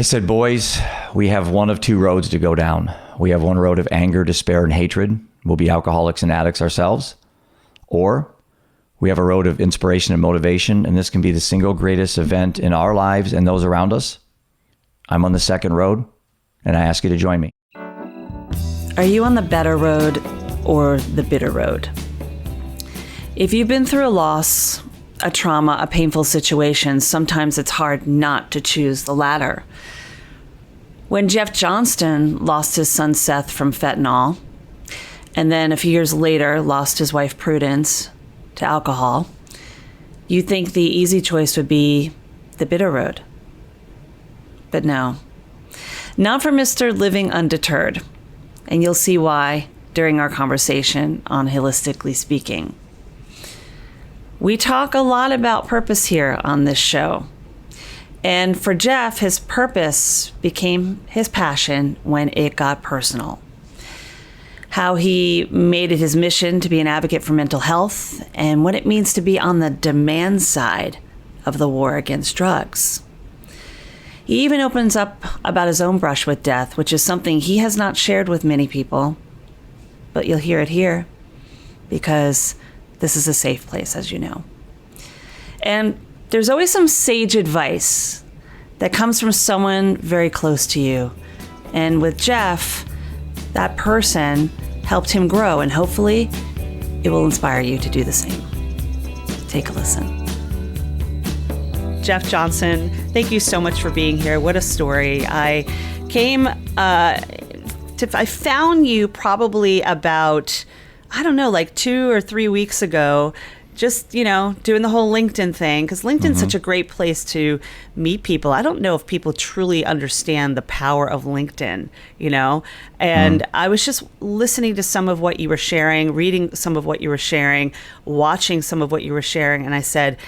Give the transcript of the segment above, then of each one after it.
I said, boys, we have one of two roads to go down. We have one road of anger, despair, and hatred. We'll be alcoholics and addicts ourselves. Or we have a road of inspiration and motivation, and this can be the single greatest event in our lives and those around us. I'm on the second road, and I ask you to join me. Are you on the better road or the bitter road? If you've been through a loss, a trauma, a painful situation, sometimes it's hard not to choose the latter. When Jeff Johnston lost his son Seth from fentanyl, and then a few years later lost his wife Prudence to alcohol, you think the easy choice would be the bitter road. But no, not for Mr. Living Undeterred. And you'll see why during our conversation on Holistically Speaking. We talk a lot about purpose here on this show. And for Jeff, his purpose became his passion when it got personal. How he made it his mission to be an advocate for mental health and what it means to be on the demand side of the war against drugs. He even opens up about his own brush with death, which is something he has not shared with many people. But you'll hear it here because this is a safe place, as you know. And there's always some sage advice that comes from someone very close to you. And with Jeff, that person helped him grow, and hopefully it will inspire you to do the same. Take a listen. Jeff Johnston, thank you so much for being here. What a story. I found you probably about, like 2 or 3 weeks ago, just, doing the whole LinkedIn thing, because LinkedIn's such a great place to meet people. I don't know if people truly understand the power of LinkedIn, and I was just listening to some of what you were sharing, reading some of what you were sharing, watching some of what you were sharing, and I said,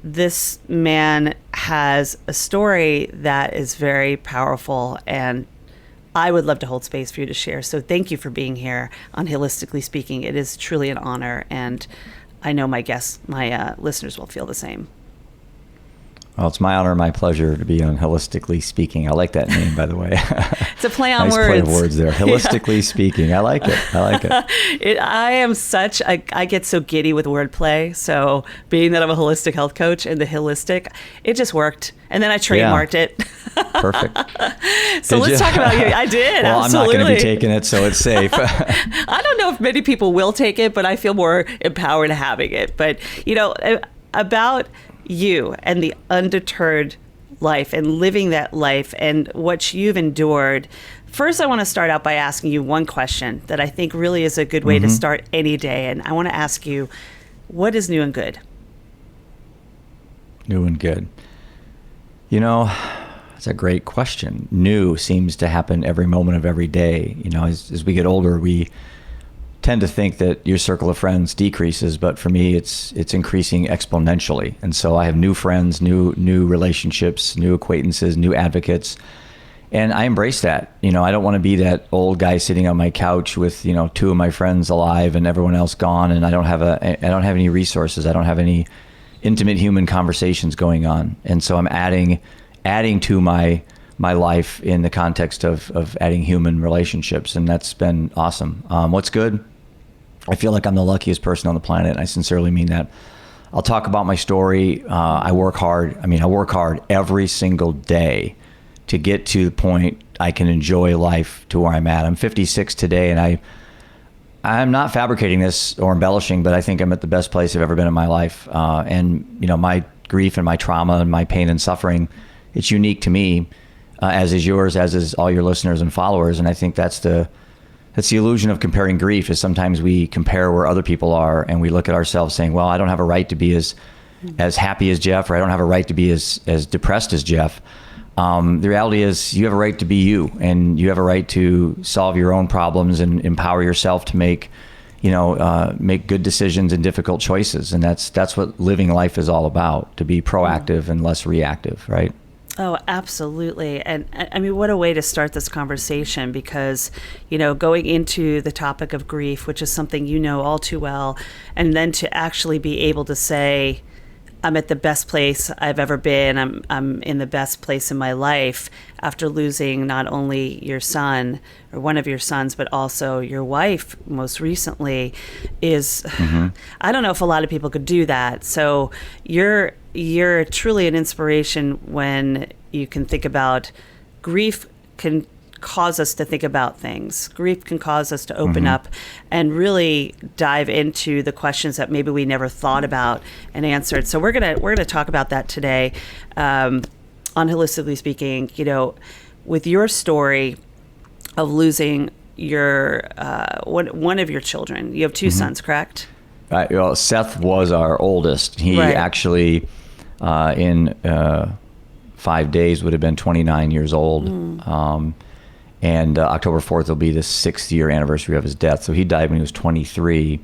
this man has a story that is very powerful, and I would love to hold space for you to share. So thank you for being here on Holistically Speaking. It is truly an honor, and I know my listeners will feel the same. Well, it's my honor and my pleasure to be on Holistically Speaking. I like that name, by the way. It's a play on nice words. Nice play of words there. Holistically Speaking. I like it. I get so giddy with wordplay. So being that I'm a holistic health coach and the holistic, it just worked. And then I trademarked it. Perfect. So let's talk about you. I did. Well, absolutely. I'm not going to be taking it, so it's safe. I don't know if many people will take it, but I feel more empowered having it. But, about you and the undeterred life and living that life and what you've endured. First, I want to start out by asking you one question that I think really is a good way to start any day. And I want to ask you, what is new and good? New and good. It's a great question. New seems to happen every moment of every day. As we get older, we tend to think that your circle of friends decreases, but for me, it's increasing exponentially. And so I have new friends, new relationships, new acquaintances, new advocates, and I embrace that. I don't want to be that old guy sitting on my couch with 2 of my friends alive and everyone else gone, and I don't have any resources. I don't have any intimate human conversations going on, and so I'm adding to my life in the context of adding human relationships, and that's been awesome. What's good? I feel like I'm the luckiest person on the planet, and I sincerely mean that. I'll talk about my story. I work hard. I work hard every single day to get to the point I can enjoy life to where I'm at. I'm 56 today, and I'm not fabricating this or embellishing, but I think I'm at the best place I've ever been in my life. And my grief and my trauma and my pain and suffering, it's unique to me, as is yours, as is all your listeners and followers. And I think that's the illusion of comparing grief, is sometimes we compare where other people are and we look at ourselves saying, well, I don't have a right to be as happy as Jeff, or I don't have a right to be as depressed as Jeff. The reality is you have a right to be you, and you have a right to solve your own problems and empower yourself to make good decisions and difficult choices. And that's what living life is all about, to be proactive and less reactive, right? Oh, absolutely. And what a way to start this conversation, because, going into the topic of grief, which is something all too well, and then to actually be able to say, I'm at the best place I've ever been. I'm in the best place in my life after losing not only your son or one of your sons, but also your wife most recently is, I don't know if a lot of people could do that. So you're truly an inspiration when you can think about grief can cause us to think about things. Grief can cause us to open up and really dive into the questions that maybe we never thought about and answered. So we're gonna talk about that today. On Holistically Speaking, with your story of losing your one of your children. You have two sons, correct? Well, Seth was our oldest. He actually in 5 days would have been 29 years old. And October 4th will be the 6th year anniversary of his death. So he died when he was 23.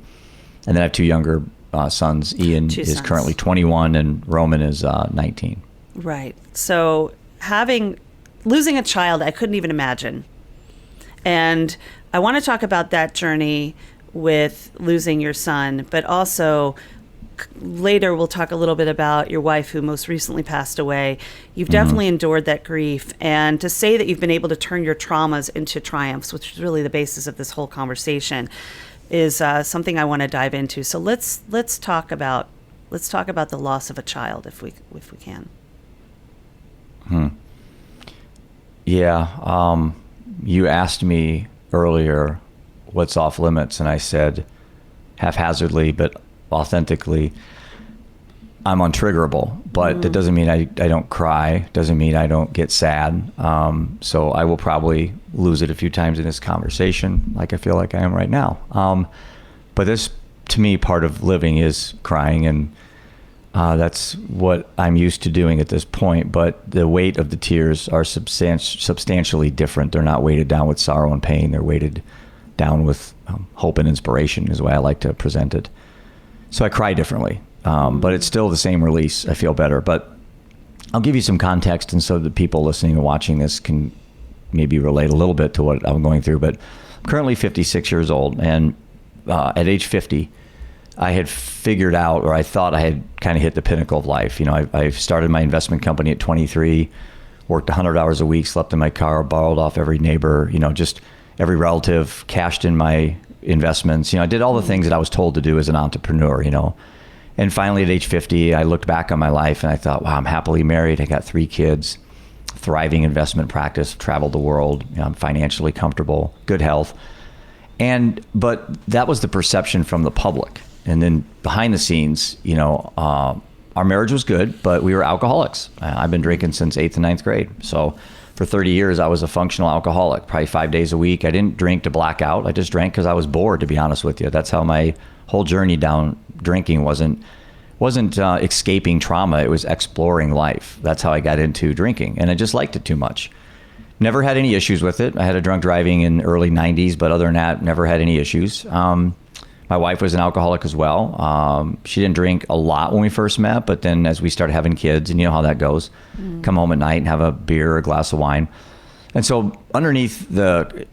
And then I have two younger sons. Ian is currently 21 and Roman is 19. Right. So losing a child, I couldn't even imagine. And I want to talk about that journey with losing your son, but also later we'll talk a little bit about your wife who most recently passed away. You've definitely endured that grief, and to say that you've been able to turn your traumas into triumphs, which is really the basis of this whole conversation, is something I want to dive into. So let's talk about the loss of a child if we can. Yeah, you asked me earlier what's off limits, and I said haphazardly but authentically, I'm untriggerable, but that doesn't mean I don't cry, doesn't mean I don't get sad. So I will probably lose it a few times in this conversation, like I feel like I am right now. But this, to me, part of living is crying, and that's what I'm used to doing at this point. But the weight of the tears are substantially different. They're not weighted down with sorrow and pain. They're weighted down with hope and inspiration, is the way I like to present it. So I cry differently, but it's still the same release. I feel better, but I'll give you some context, and so the people listening and watching this can maybe relate a little bit to what I'm going through. But I'm currently 56 years old, and at age 50, I had figured out, or I thought I had kind of hit the pinnacle of life. I started my investment company at 23, worked 100 hours a week, slept in my car, borrowed off every neighbor, just every relative, cashed in my investments. I did all the things that I was told to do as an entrepreneur, And finally at age 50, I looked back on my life and I thought, wow, I'm happily married. I got 3 kids, thriving investment practice, traveled the world. I'm financially comfortable, good health. But that was the perception from the public. And then behind the scenes, our marriage was good, but we were alcoholics. I've been drinking since 8th and 9th grade. So for 30 years, I was a functional alcoholic, probably 5 days a week. I didn't drink to black out. I just drank because I was bored, to be honest with you. That's how my whole journey down drinking wasn't escaping trauma. It was exploring life. That's how I got into drinking. And I just liked it too much. Never had any issues with it. I had a drunk driving in early 90s, but other than that, never had any issues. My wife was an alcoholic as well. She didn't drink a lot when we first met, but then as we started having kids, and you know how that goes, come home at night and have a beer or a glass of wine. And so underneath the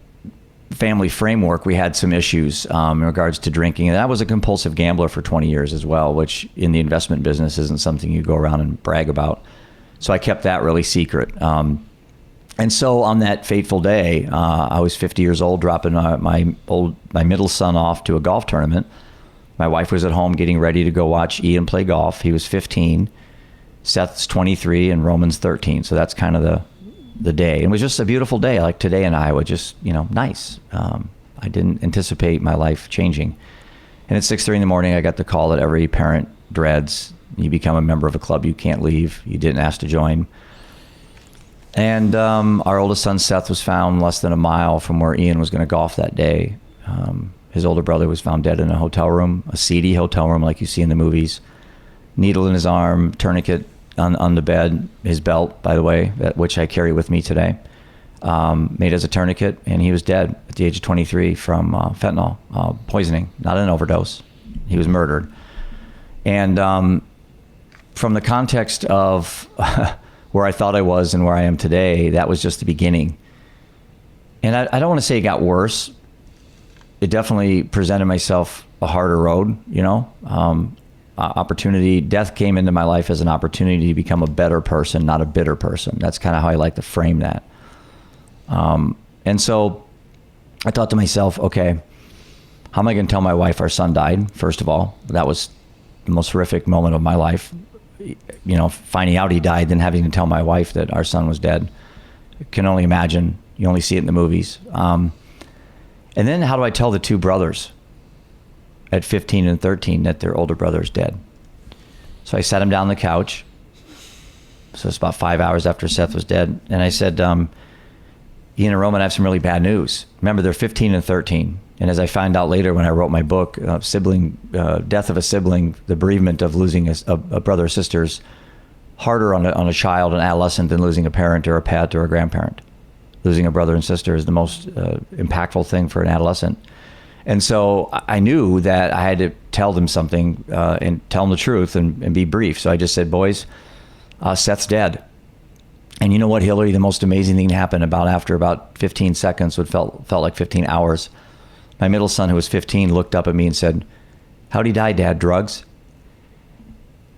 family framework, we had some issues in regards to drinking. And I was a compulsive gambler for 20 years as well, which in the investment business isn't something you go around and brag about. So I kept that really secret. And so on that fateful day, I was 50 years old, dropping my middle son off to a golf tournament. My wife was at home getting ready to go watch Ian play golf. He was 15, Seth's 23, and Roman's 13. So that's kind of the day. It was just a beautiful day, like today in Iowa, just, nice. I didn't anticipate my life changing. And at 6:30 in the morning, I got the call that every parent dreads. You become a member of a club you can't leave. You didn't ask to join. And our oldest son, Seth, was found less than a mile from where Ian was going to golf that day. His older brother was found dead in a hotel room, a seedy hotel room like you see in the movies. Needle in his arm, tourniquet on the bed, his belt, by the way, which I carry with me today, made as a tourniquet, and he was dead at the age of 23 from fentanyl poisoning, not an overdose. He was murdered. And from the context of where I thought I was and where I am today, that was just the beginning. And I don't want to say it got worse. It definitely presented myself a harder road, opportunity. Death came into my life as an opportunity to become a better person, not a bitter person. That's kind of how I like to frame that. And so I thought to myself, okay, how am I going to tell my wife our son died? First of all, that was the most horrific moment of my life. Finding out he died, then having to tell my wife that our son was dead. I can only imagine. You only see it in the movies. And then how do I tell the two brothers at 15 and 13 that their older brother is dead? So I sat them down on the couch. So it's about 5 hours after Seth was dead. And I said, Ian and Roman, I have some really bad news. Remember, they're 15 and 13. And as I found out later when I wrote my book, death of a sibling, the bereavement of losing a brother or sister is harder on a child, an adolescent, than losing a parent or a pet or a grandparent. Losing a brother and sister is the most impactful thing for an adolescent. And so I knew that I had to tell them something and tell them the truth and be brief. So I just said, boys, Seth's dead. And you know what, Hilary, the most amazing thing happened after about 15 seconds, what felt like 15 hours. My middle son, who was 15, looked up at me and said, how'd he die, Dad? Drugs?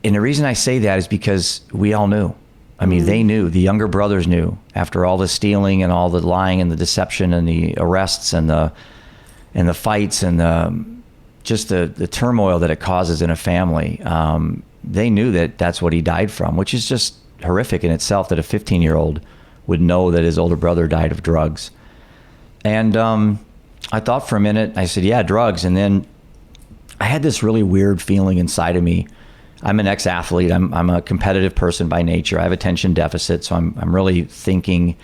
And the reason I say that is because we all knew. I mean, they knew. The younger brothers knew. After all the stealing and all the lying and the deception and the arrests and the fights and the turmoil that it causes in a family, they knew that that's what he died from, which is just horrific in itself, that a 15-year-old would know that his older brother died of drugs. And I thought for a minute. I said, yeah, drugs. And then I had this really weird feeling inside of me. I'm an ex-athlete. I'm a competitive person by nature. I have attention deficit, so I'm really thinking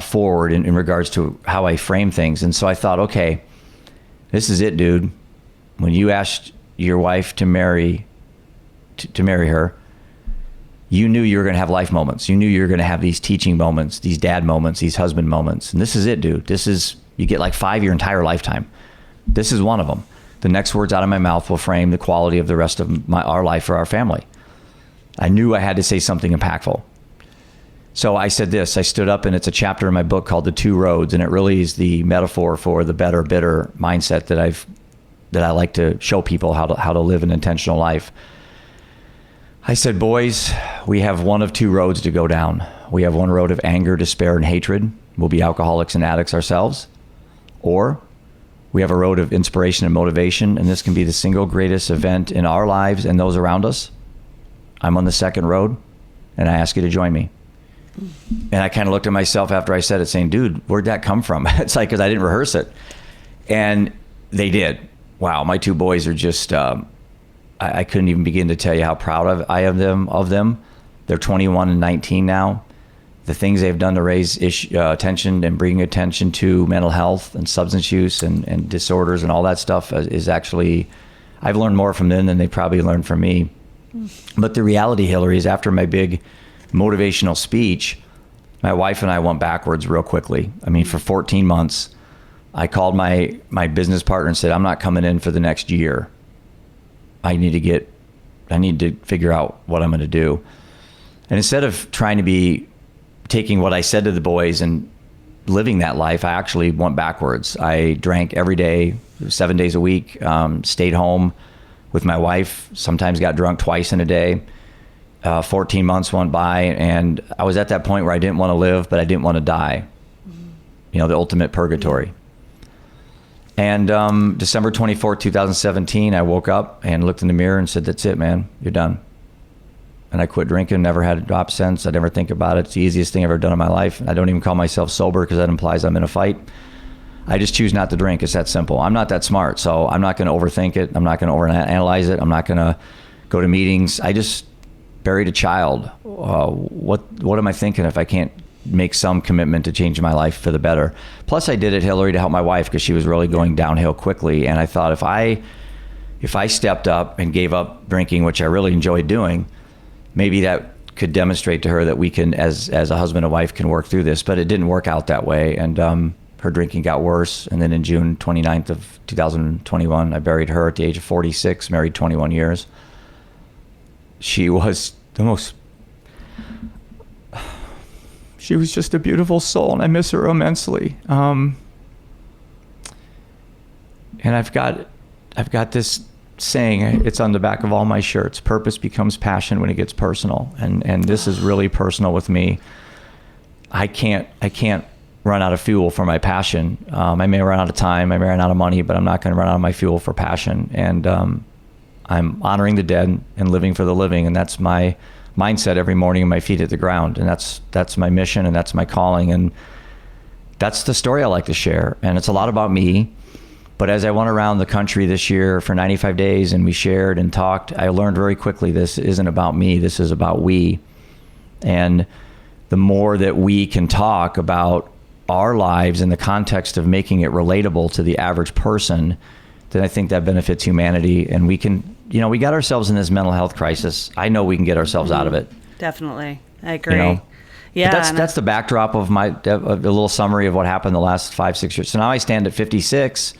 forward in regards to how I frame things. And so I thought, okay, this is it, dude. When you asked your wife to marry her, you knew you were going to have life moments. You knew you were going to have these teaching moments, these dad moments, these husband moments. And this is it, dude. You get like 5 your entire lifetime. This is one of them. The next words out of my mouth will frame the quality of the rest of our life for our family. I knew I had to say something impactful. So I said this. I stood up, and it's a chapter in my book called The Two Roads, and it really is the metaphor for the better, bitter mindset that I like to show people how to live an intentional life. I said, boys, we have one of two roads to go down. We have one road of anger, despair, and hatred. We'll be alcoholics and addicts ourselves. Or we have a road of inspiration and motivation, and this can be the single greatest event in our lives and those around us. I'm on the second road, and I ask you to join me. And I kind of looked at myself after I said it, saying, dude, where'd that come from? It's like, because I didn't rehearse it. And they did. Wow, my two boys are just... I couldn't even begin to tell you how proud I am of them. They're 21 and 19 now. The things they've done to raise attention and bring attention to mental health and substance use and disorders and all that stuff is actually, I've learned more from them than they probably learned from me. But the reality, Hilary, is after my big motivational speech, my wife and I went backwards real quickly. I mean, for 14 months, I called my business partner and said, I'm not coming in for the next year. I need to figure out what I'm going to do. And instead of trying to be taking what I said to the boys and living that life, I actually went backwards. I drank every day, 7 days a week, stayed home with my wife, sometimes got drunk twice in a day. 14 months went by, and I was at that point where I didn't want to live, but I didn't want to die. The ultimate purgatory. And December 24th, 2017, I woke up and looked in the mirror and said, that's it, man. You're done. And I quit drinking, never had a drop since. I never think about it. It's the easiest thing I've ever done in my life. I don't even call myself sober because that implies I'm in a fight. I just choose not to drink. It's that simple. I'm not that smart, so I'm not going to overthink it. I'm not going to overanalyze it. I'm not going to go to meetings. I just buried a child. What am I thinking if I can't make some commitment to change my life for the better? Plus, I did it, Hilary, to help my wife because she was really going downhill quickly. And I thought if I stepped up and gave up drinking, which I really enjoyed doing, maybe that could demonstrate to her that we can, as a husband and wife, can work through this. But it didn't work out that way. And her drinking got worse. And then in June 29th of 2021, I buried her at the age of 46, married 21 years. She was she was just a beautiful soul, and I miss her immensely. And I've got this saying, it's on the back of all my shirts. Purpose becomes passion when it gets personal. And this is really personal with me. I can't run out of fuel for my passion. I may run out of time, I may run out of money, but I'm not going to run out of my fuel for passion. And I'm honoring the dead and living for the living. And that's my mindset every morning when my feet hit the ground. And that's my mission, and that's my calling. And that's the story I like to share. And it's a lot about me. But as I went around the country this year for 95 days and we shared and talked, I learned very quickly this isn't about me, this is about we. And the more that we can talk about our lives in the context of making it relatable to the average person, then I think that benefits humanity. And we can, we got ourselves in this mental health crisis. I know we can get ourselves out of it. Definitely. I agree. Yeah. But that's the backdrop of a little summary of what happened the last 5-6 years. So now I stand at 56.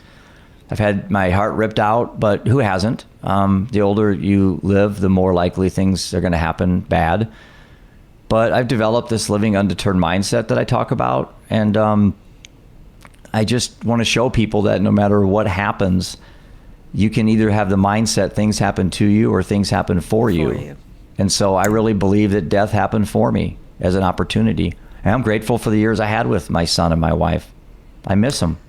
I've had my heart ripped out, but who hasn't? The older you live, the more likely things are going to happen bad. But I've developed this living undeterred mindset that I talk about. And I just want to show people that no matter what happens, you can either have the mindset things happen to you or things happen for you. And so I really believe that death happened for me as an opportunity. And I'm grateful for the years I had with my son and my wife. I miss them.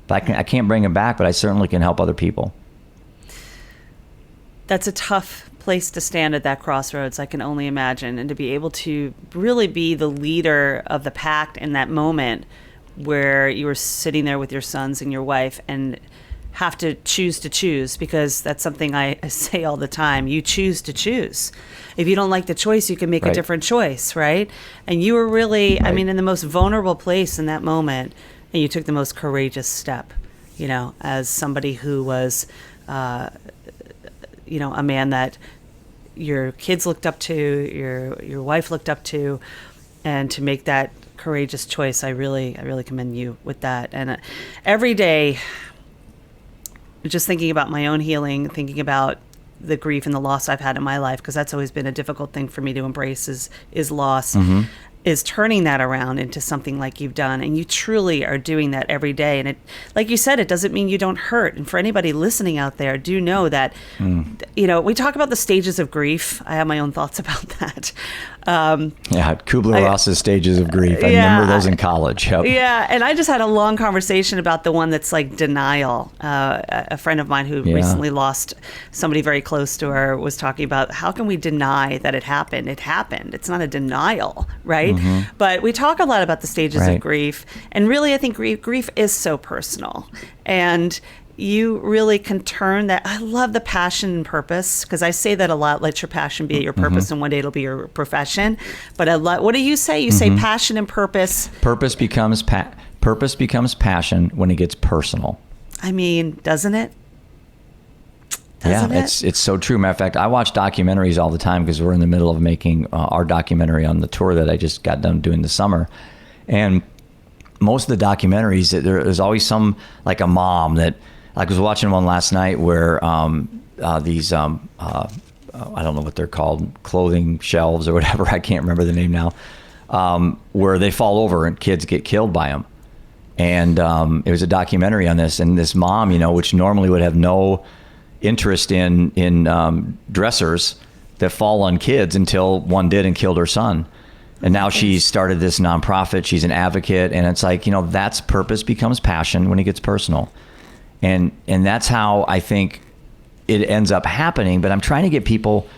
But I can't bring them back, but I certainly can help other people. That's a tough place to stand at that crossroads, I can only imagine. And to be able to really be the leader of the pack in that moment where you were sitting there with your sons and your wife and have to choose, because that's something I say all the time. You choose to choose. If you don't like the choice, you can make a different choice, right? And you were really, in the most vulnerable place in that moment. And you took the most courageous step, as somebody who was, a man that your kids looked up to, your wife looked up to, and to make that courageous choice, I really commend you with that. And every day, just thinking about my own healing, thinking about the grief and the loss I've had in my life, because that's always been a difficult thing for me to embrace is loss. Mm-hmm. Is turning that around into something like you've done. And you truly are doing that every day. And it, like you said, it doesn't mean you don't hurt. And for anybody listening out there, do know that, we talk about the stages of grief. I have my own thoughts about that. Kubler-Ross's stages of grief. I remember those in college. Yep. Yeah, and I just had a long conversation about the one that's like denial. A friend of mine who recently lost somebody very close to her was talking about, how can we deny that it happened? It happened. It's not a denial, right? Mm-hmm. But we talk a lot about the stages of grief. And really, I think grief is so personal. And you really can turn that. I love the passion and purpose, because I say that a lot. Let your passion be your purpose, and one day it'll be your profession. But what do you say? You say passion and purpose. Purpose becomes passion when it gets personal. Doesn't it? It's so true. Matter of fact, I watch documentaries all the time because we're in the middle of making our documentary on the tour that I just got done doing this summer. And most of the documentaries, there's always some, like a mom that, like I was watching one last night where these, I don't know what they're called, clothing shelves or whatever, I can't remember the name now, where they fall over and kids get killed by them. And it was a documentary on this, and this mom, which normally would have no interest in dressers that fall on kids, until one did and killed her son. And now she's started this nonprofit. She's an advocate, and it's like, that's purpose becomes passion when it gets personal. And that's how I think it ends up happening. But I'm trying to get people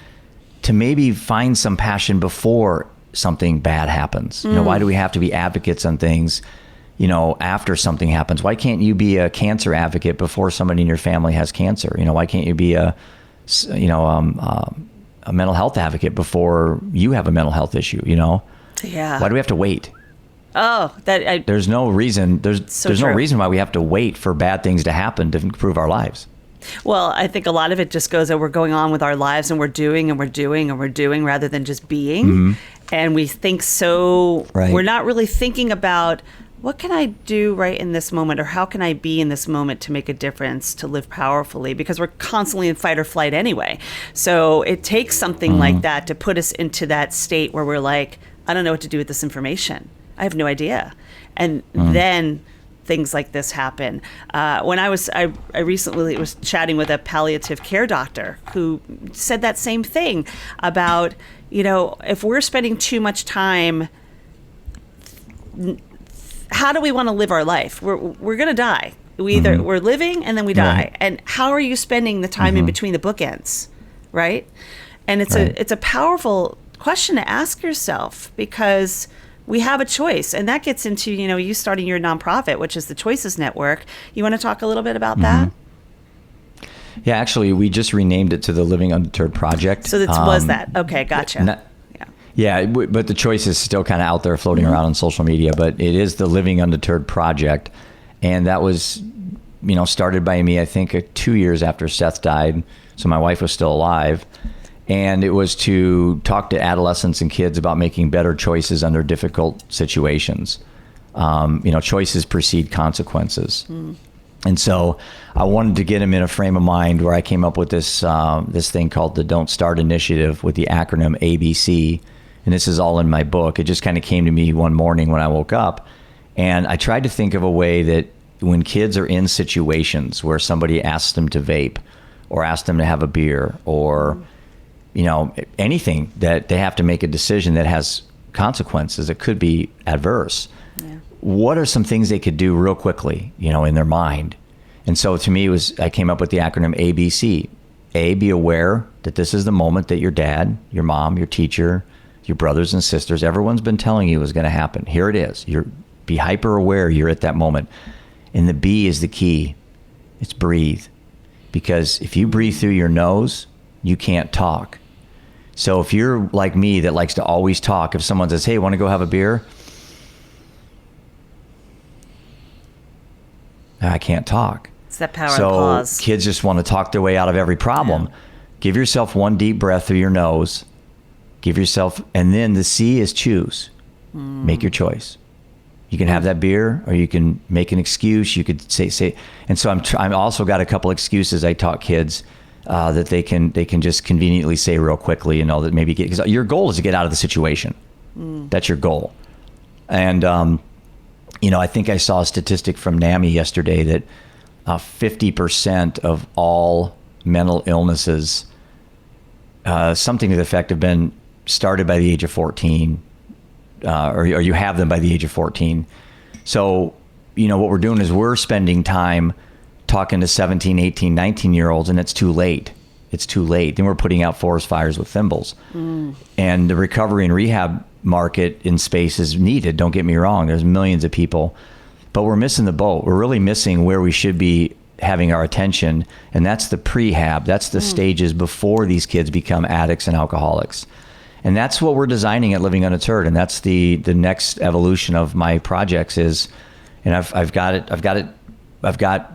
to maybe find some passion before something bad happens. Why do we have to be advocates on things, after something happens? Why can't you be a cancer advocate before somebody in your family has cancer? Why can't you be a mental health advocate before you have a mental health issue? Yeah. Why do we have to wait? There's no reason. There's no reason why we have to wait for bad things to happen to improve our lives. Well, I think a lot of it just goes that we're going on with our lives, and we're doing rather than just being. Mm-hmm. And we think we're not really thinking about, what can I do right in this moment, or how can I be in this moment to make a difference, to live powerfully? Because we're constantly in fight or flight anyway. So it takes something like that to put us into that state where we're like, I don't know what to do with this information. I have no idea. And then things like this happen. When I recently was chatting with a palliative care doctor who said that same thing about, if we're spending too much time, how do we want to live our life? We're going to die. We're living and then we die. Right. And how are you spending the time in between the bookends, right? And it's a powerful question to ask yourself, because we have a choice. And that gets into, you starting your nonprofit, which is the Choices Network. You want to talk a little bit about that? Yeah, actually, we just renamed it to the Living Undeterred Project. So that was that. Okay, gotcha. But the choice is still kind of out there floating around on social media, but it is the Living Undeterred Project. And that was, started by me, I think, 2 years after Seth died. So my wife was still alive. And it was to talk to adolescents and kids about making better choices under difficult situations. Choices precede consequences. And so I wanted to get them in a frame of mind where I came up with this thing called the Don't Start Initiative, with the acronym ABC. And this is all in my book. It just kind of came to me one morning when I woke up. And I tried to think of a way that when kids are in situations where somebody asks them to vape or asks them to have a beer or anything that they have to make a decision that has consequences, it could be adverse. Yeah. What are some things they could do real quickly, in their mind? And so to me, I came up with the acronym ABC. A, be aware that this is the moment that your dad, your mom, your teacher, your brothers and sisters, everyone's been telling you is going to happen. Here it is. Be hyper aware you're at that moment. And the B is the key. It's breathe. Because if you breathe through your nose, you can't talk. So if you're like me that likes to always talk, if someone says, hey, want to go have a beer? I can't talk. It's that power of pause. So kids just want to talk their way out of every problem. Yeah. Give yourself one deep breath through your nose. And then the C is choose. Make your choice. You can have that beer, or you can make an excuse. You could say. And so I'm also got a couple excuses I taught kids that they can just conveniently say real quickly, that maybe because your goal is to get out of the situation. That's your goal. And, I think I saw a statistic from NAMI yesterday that 50% of all mental illnesses, something to the effect have been started by the age of 14, or you have them by the age of 14. So, what we're doing is we're spending time talking to 17, 18, 19-year-olds, and it's too late. It's too late. Then we're putting out forest fires with thimbles. And the recovery and rehab market in space is needed. Don't get me wrong. There's millions of people. But we're missing the boat. We're really missing where we should be having our attention, and that's the prehab. That's the stages before these kids become addicts and alcoholics. And that's what we're designing at Living Undeterred. And that's the next evolution of my projects is, and I've got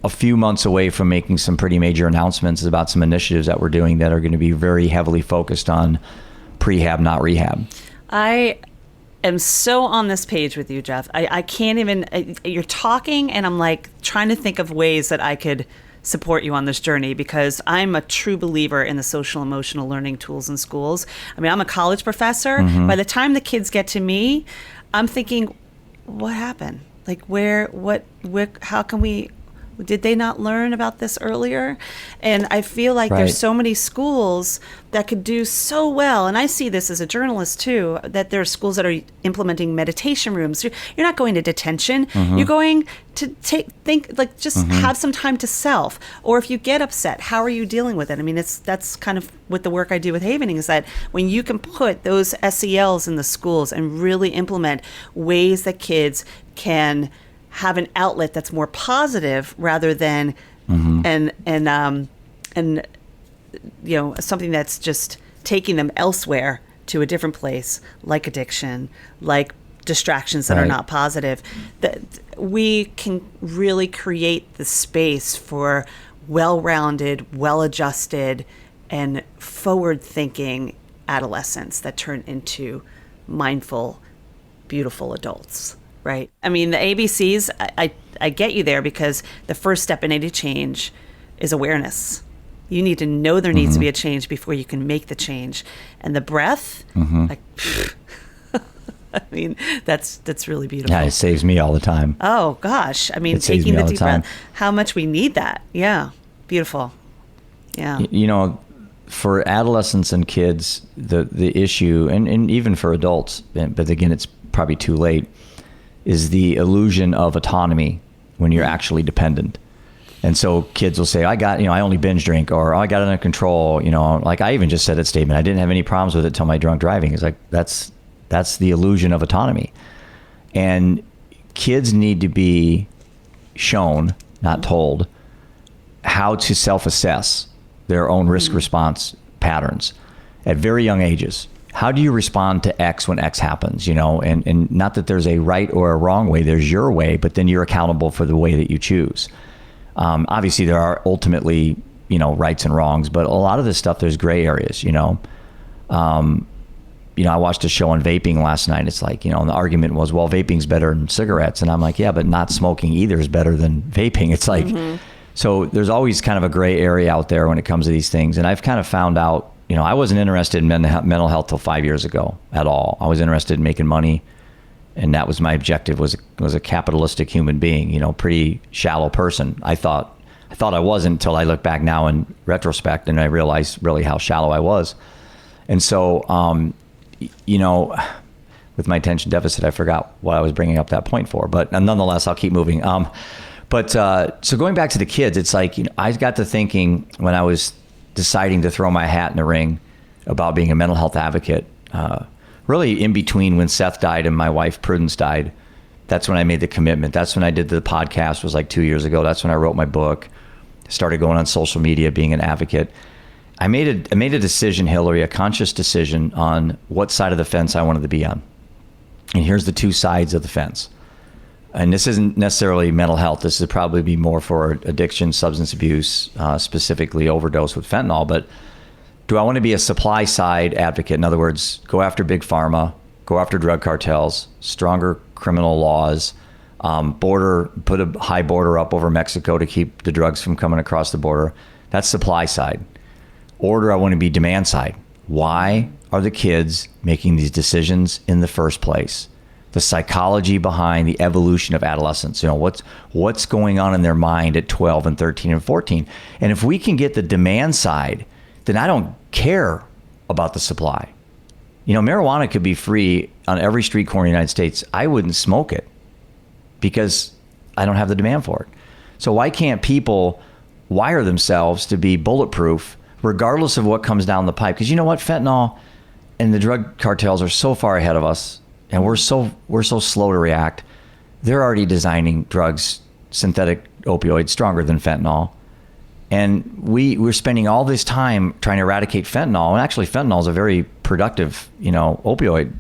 a few months away from making some pretty major announcements about some initiatives that we're doing that are going to be very heavily focused on prehab, not rehab. I am so on this page with you, Jeff. I can't even, you're talking and I'm like trying to think of ways that I could support you on this journey, because I'm a true believer in the social emotional learning tools in schools. I mean, I'm a college professor. By the time the kids get to me, I'm thinking, what happened? Like where, how can we, did they not learn about this earlier? And I feel like there's so many schools that could do so well. And I see this as a journalist too, that there are schools that are implementing meditation rooms. You're not going to detention. You're going to have some time to self. Or if you get upset, how are you dealing with it? I mean, that's kind of what the work I do with Havening is, that when you can put those SELs in the schools and really implement ways that kids can have an outlet that's more positive rather than something that's just taking them elsewhere to a different place, like addiction, like distractions that are not positive, that we can really create the space for well-rounded, well-adjusted, and forward-thinking adolescents that turn into mindful, beautiful adults. Right. I mean, the ABCs, I get you there, because the first step in any change is awareness. You need to know there needs to be a change before you can make the change. And the breath, I mean, that's really beautiful. Yeah, it saves me all the time. Oh gosh, I mean, It saves taking me the all the deep time. breath. How much we need that. Yeah, beautiful. Yeah. You know, for adolescents and kids, the issue, and even for adults, but again, it's probably too late, is the illusion of autonomy when you're actually dependent. And so kids will say, I only binge drink, or I got it under control. Like I even just said that statement. I didn't have any problems with it till my drunk driving. It's like, that's the illusion of autonomy. And kids need to be shown, not told, how to self-assess their own risk response patterns at very young ages. How do you respond to X when X happens? And not that there's a right or a wrong way, there's your way, but then you're accountable for the way that you choose. Obviously there are ultimately, rights and wrongs, but a lot of this stuff, there's gray areas, I watched a show on vaping last night. It's like, and the argument was, well, vaping's better than cigarettes. And I'm like, yeah, but not smoking either is better than vaping. It's like, so there's always kind of a gray area out there when it comes to these things. And I've kind of found out, I wasn't interested in mental health till 5 years ago at all. I was interested in making money. And that was my objective, was a capitalistic human being, pretty shallow person. I thought I wasn't until I look back now in retrospect and I realized really how shallow I was. And so, with my attention deficit, I forgot what I was bringing up that point for, but nonetheless, I'll keep moving. So going back to the kids, it's like, I got to thinking when I was deciding to throw my hat in the ring about being a mental health advocate, really in between when Seth died and my wife Prudence died. That's when I made the commitment. That's when I did the podcast, was like 2 years ago. That's when I wrote my book, started going on social media, being an advocate. I made a decision, Hilary, a conscious decision on what side of the fence I wanted to be on. And here's the two sides of the fence. And this isn't necessarily mental health. This would probably be more for addiction, substance abuse, specifically overdose with fentanyl. But do I want to be a supply side advocate? In other words, go after big pharma, go after drug cartels, stronger criminal laws, put a high border up over Mexico to keep the drugs from coming across the border? That's supply side. Or do I want to be demand side? Why are the kids making these decisions in the first place? The psychology behind the evolution of adolescence. What's going on in their mind at 12 and 13 and 14? And if we can get the demand side, then I don't care about the supply. Marijuana could be free on every street corner in the United States. I wouldn't smoke it because I don't have the demand for it. So why can't people wire themselves to be bulletproof regardless of what comes down the pipe? Because you know what? Fentanyl and the drug cartels are so far ahead of us, and we're so slow to react. They're already designing drugs, synthetic opioids, stronger than fentanyl. And we're spending all this time trying to eradicate fentanyl. And actually, fentanyl is a very productive, opioid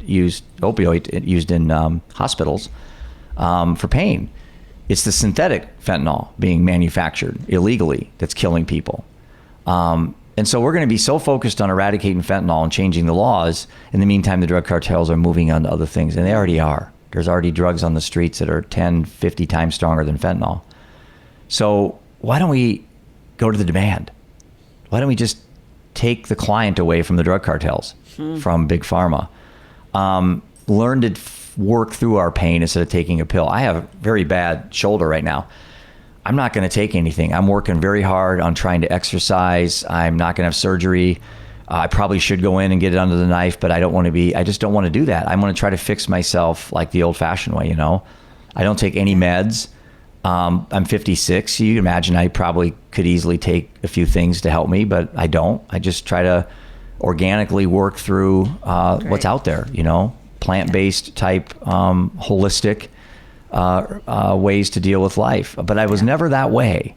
used in hospitals for pain. It's the synthetic fentanyl being manufactured illegally that's killing people. And so we're going to be so focused on eradicating fentanyl and changing the laws. In the meantime, the drug cartels are moving on to other things, and they already are. There's already drugs on the streets that are 10, 50 times stronger than fentanyl. So why don't we go to the demand? Why don't we just take the client away from the drug cartels, from big pharma? Learn to work through our pain instead of taking a pill. I have a very bad shoulder right now. I'm not going to take anything. I'm working very hard on trying to exercise. I'm not going to have surgery. I probably should go in and get it under the knife, but I just don't want to do that. I'm going to try to fix myself like the old fashioned way, I don't take any meds. I'm 56. You can imagine I probably could easily take a few things to help me, but I don't. I just try to organically work through what's out there, plant-based type, holistic ways to deal with life. But I was never that way.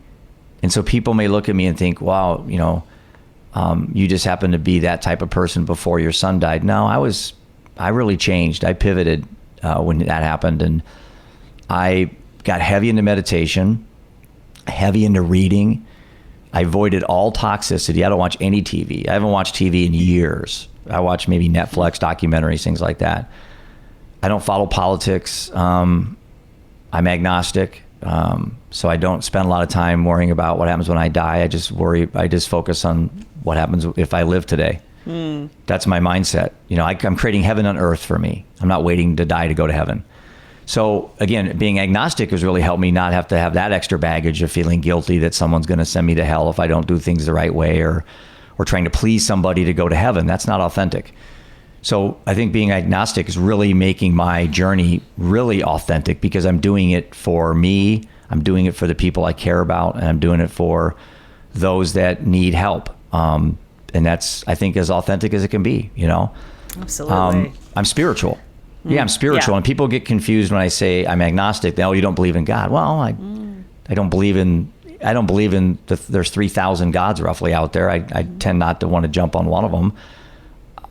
And so people may look at me and think, wow, you just happened to be that type of person before your son died. No, I really changed. I pivoted when that happened. And I got heavy into meditation, heavy into reading. I avoided all toxicity. I don't watch any TV. I haven't watched TV in years. I watch maybe Netflix documentaries, things like that. I don't follow politics. I'm agnostic. So I don't spend a lot of time worrying about what happens when I die. I just focus on what happens if I live today. That's my mindset. You know, I'm creating heaven on earth for me. I'm not waiting to die to go to heaven. So again, being agnostic has really helped me not have to have that extra baggage of feeling guilty that someone's going to send me to hell if I don't do things the right way, or trying to please somebody to go to heaven. That's not authentic. So I think being agnostic is really making my journey really authentic, because I'm doing it for me. I'm doing it for the people I care about, and I'm doing it for those that need help. And that's, I think, as authentic as it can be, you know? Absolutely. I'm spiritual. Yeah, I'm spiritual. Yeah. And people get confused when I say I'm agnostic. Oh, you don't believe in God. Well, I don't believe in, there's 3,000 gods roughly out there. I tend not to want to jump on one of them.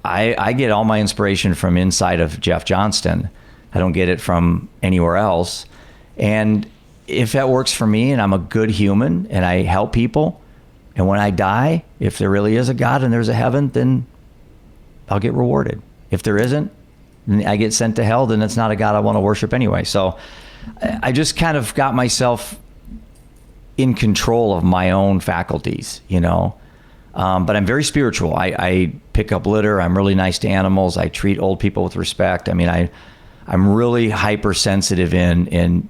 I get all my inspiration from inside of Jeff Johnston. I don't get it from anywhere else. And if that works for me and I'm a good human and I help people, and when I die, if there really is a God and there's a heaven, then I'll get rewarded. If there isn't, and I get sent to hell, then it's not a God I want to worship anyway. So I just kind of got myself in control of my own faculties, you know. But I'm very spiritual. I pick up litter. I'm really nice to animals. I treat old people with respect. I mean, I'm really hypersensitive in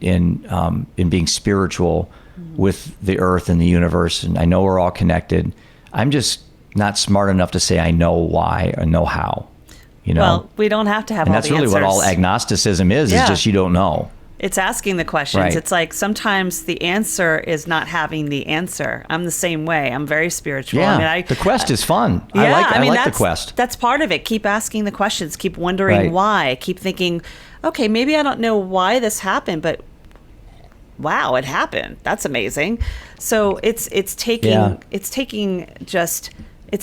being spiritual with the earth and the universe. And I know we're all connected. I'm just not smart enough to say I know why or know how, you know? Well, we don't have to have all the answers. And that's really what all agnosticism is just you don't know. It's asking the questions. Right. It's like sometimes the answer is not having the answer. I'm the same way. I'm very spiritual. Yeah, I mean, the quest is fun. Yeah, I like the quest. That's part of it. Keep asking the questions. Keep wondering why. Keep thinking, okay, maybe I don't know why this happened, but wow, it happened. That's amazing. So it's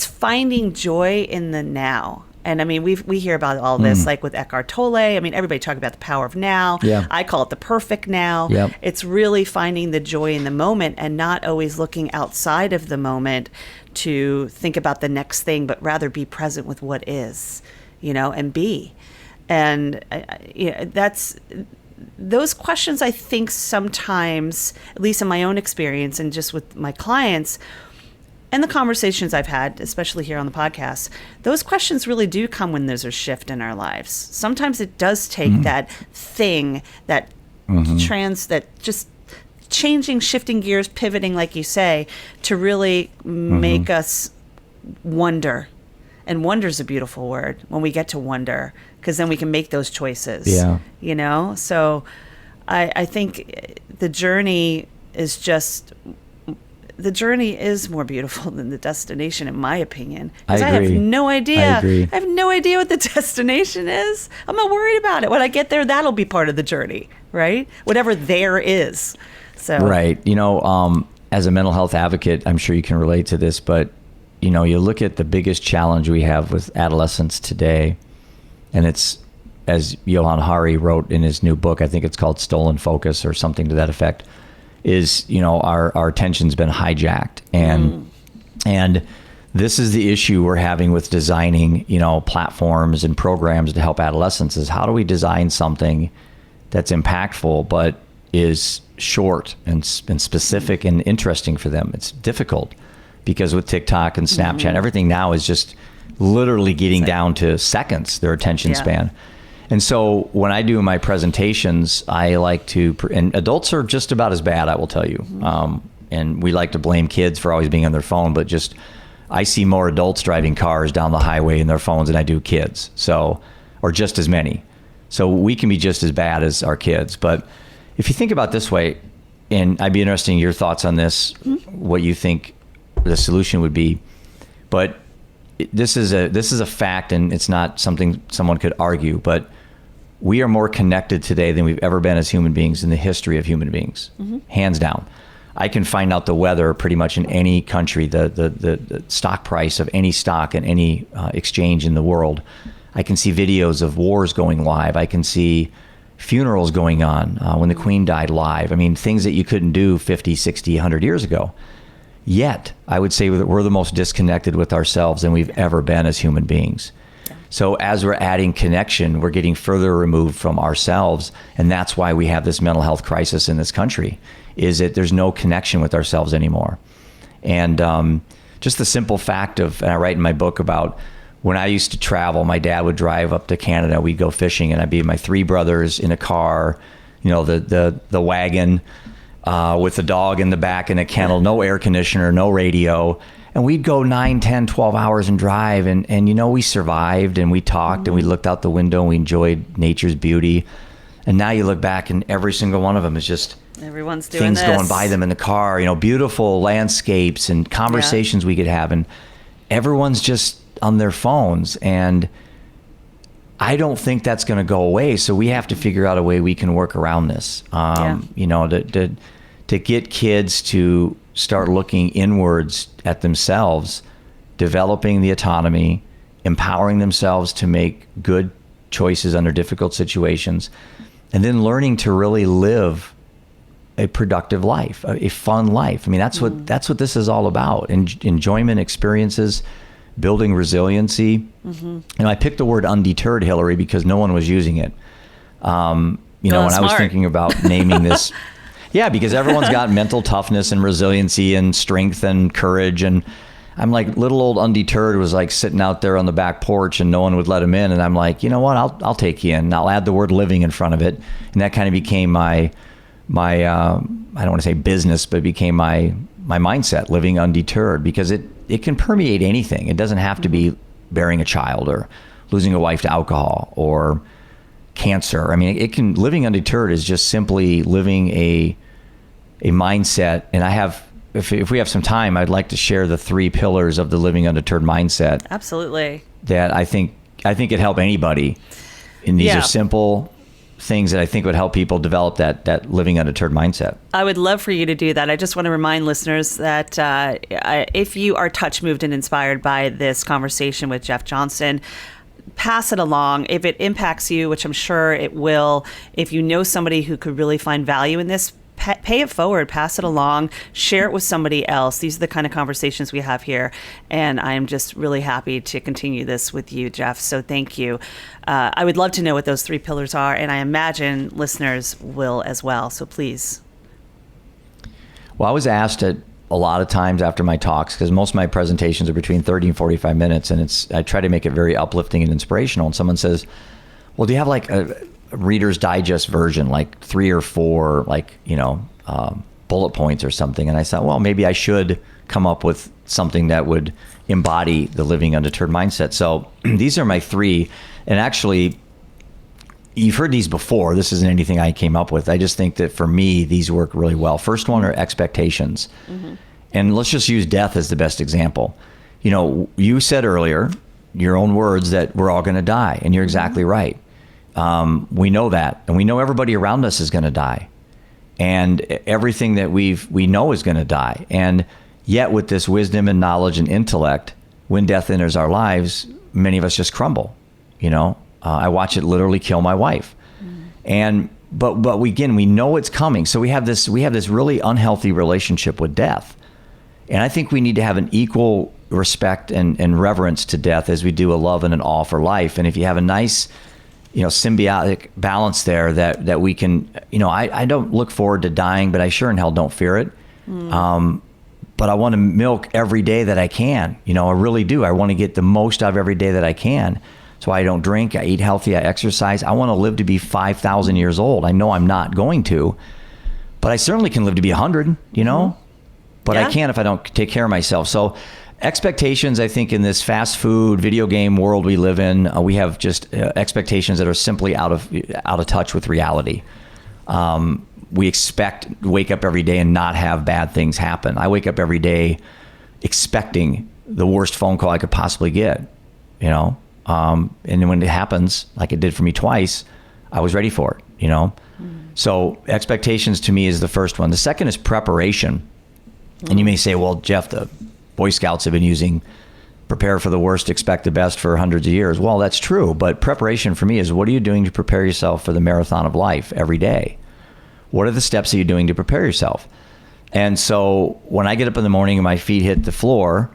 finding joy in the now. And I mean, we hear about all this, like with Eckhart Tolle. I mean, everybody talk about the power of now. Yeah. I call it the perfect now. Yep. It's really finding the joy in the moment and not always looking outside of the moment to think about the next thing, but rather be present with what is, you know, and be. And that's those questions. I think sometimes, at least in my own experience and just with my clients, and the conversations I've had, especially here on the podcast, those questions really do come when there's a shift in our lives. Sometimes it does take that thing, that that just changing, shifting gears, pivoting, like you say, to really make us wonder. And wonder's a beautiful word when we get to wonder, because then we can make those choices. Yeah. You know? So I think the journey is more beautiful than the destination, in my opinion. Because I have no idea. I have no idea what the destination is. I'm not worried about it. When I get there, that'll be part of the journey, right? Whatever there is. So Right. You know, as a mental health advocate, I'm sure you can relate to this, but you know, you look at the biggest challenge we have with adolescents today, and it's, as Johann Hari wrote in his new book, I think it's called Stolen Focus or something to that effect, is, you know, our attention's been hijacked. And this is the issue we're having with designing, you know, platforms and programs to help adolescents, is how do we design something that's impactful but is short and specific and interesting for them. It's difficult because with TikTok and Snapchat, everything now is just literally getting down to seconds, their attention span. And so when I do my presentations, I like to, and adults are just about as bad, I will tell you. And we like to blame kids for always being on their phone, but just, I see more adults driving cars down the highway in their phones than I do kids. So, or just as many. So we can be just as bad as our kids. But if you think about it this way, and I'd be interested in your thoughts on this, what you think the solution would be. But this is a fact, and it's not something someone could argue, but we are more connected today than we've ever been as human beings in the history of human beings, hands down. I can find out the weather pretty much in any country, the stock price of any stock in any exchange in the world. I can see videos of wars going live. I can see funerals going on when the Queen died live. I mean, things that you couldn't do 50, 60, 100 years ago. Yet, I would say that we're the most disconnected with ourselves than we've ever been as human beings. So as we're adding connection, we're getting further removed from ourselves. And that's why we have this mental health crisis in this country, is that there's no connection with ourselves anymore. And just the simple fact of, and I write in my book about when I used to travel, my dad would drive up to Canada. We'd go fishing, and I'd be my three brothers in a car, the wagon with the dog in the back in a kennel, no air conditioner, no radio. And we'd go 9, 10, 12 hours and drive. And we survived, and we talked, and we looked out the window, and we enjoyed nature's beauty. And now you look back, and every single one of them is just everyone's doing things this. going by them in the car, beautiful landscapes and conversations we could have. And everyone's just on their phones. And I don't think that's going to go away. So we have to figure out a way we can work around this, to get kids to start looking inwards at themselves, developing the autonomy, empowering themselves to make good choices under difficult situations, and then learning to really live a productive life, a fun life. I mean, that's what this is all about. Enjoyment, experiences, building resiliency. I picked the word undeterred, Hilary, because no one was using it. When I was thinking about naming this, because everyone's got mental toughness and resiliency and strength and courage. And I'm like, little old Undeterred was like sitting out there on the back porch, and no one would let him in. And I'm like, you know what? I'll take you in. I'll add the word living in front of it. And that kind of became my I don't want to say business, but it became my mindset, living undeterred, because it can permeate anything. It doesn't have to be bearing a child or losing a wife to alcohol or cancer. I mean, living undeterred is just simply living a mindset. And if we have some time, I'd like to share the 3 pillars of the living undeterred mindset. Absolutely. That I think it'd help anybody. And these are simple things that I think would help people develop that living undeterred mindset. I would love for you to do that. I just want to remind listeners that if you are touched, moved, and inspired by this conversation with Jeff Johnston, pass it along. If it impacts you, which I'm sure it will, if you know somebody who could really find value in this, pay it forward, pass it along, share it with somebody else. These are the kind of conversations we have here. And I am just really happy to continue this with you, Jeff. So thank you. I would love to know what those 3 pillars are, and I imagine listeners will as well. So please. Well, I was asked a lot of times after my talks, because most of my presentations are between 30 and 45 minutes, and I try to make it very uplifting and inspirational. And someone says, well, do you have like a Reader's Digest version, like 3 or 4, bullet points or something? And I thought, well, maybe I should come up with something that would embody the living undeterred mindset. So these are my 3. And actually, you've heard these before. This isn't anything I came up with. I just think that for me, these work really well. First one are expectations. And let's just use death as the best example. You said earlier, your own words, that we're all going to die. And you're exactly right. We know that, and we know everybody around us is going to die, and everything that we know is going to die. And yet, with this wisdom and knowledge and intellect, when death enters our lives, many of us just crumble. I watch it literally kill my wife, but we know it's coming. So we have this really unhealthy relationship with death, and I think we need to have an equal respect and reverence to death as we do a love and an awe for life. And if you have a nice symbiotic balance there that we can, I don't look forward to dying, but I sure in hell don't fear it. But I want to milk every day that I can. I really do. I want to get the most out of every day that I can. So I don't drink, I eat healthy, I exercise. I want to live to be 5,000 years old. I know I'm not going to, but I certainly can live to be 100, but I can't if I don't take care of myself. So expectations, I think, in this fast food, video game world we live in, we have just expectations that are simply out of touch with reality. We expect to wake up every day and not have bad things happen. I wake up every day expecting the worst phone call I could possibly get, and then when it happens, like it did for me twice, I was ready for it, So expectations to me is the first one. The second is preparation. And you may say, well, Jeff, the Boy Scouts have been using prepare for the worst, expect the best for hundreds of years. Well, that's true. But preparation for me is, what are you doing to prepare yourself for the marathon of life every day? What are the steps that you're doing to prepare yourself? And so when I get up in the morning and my feet hit the floor,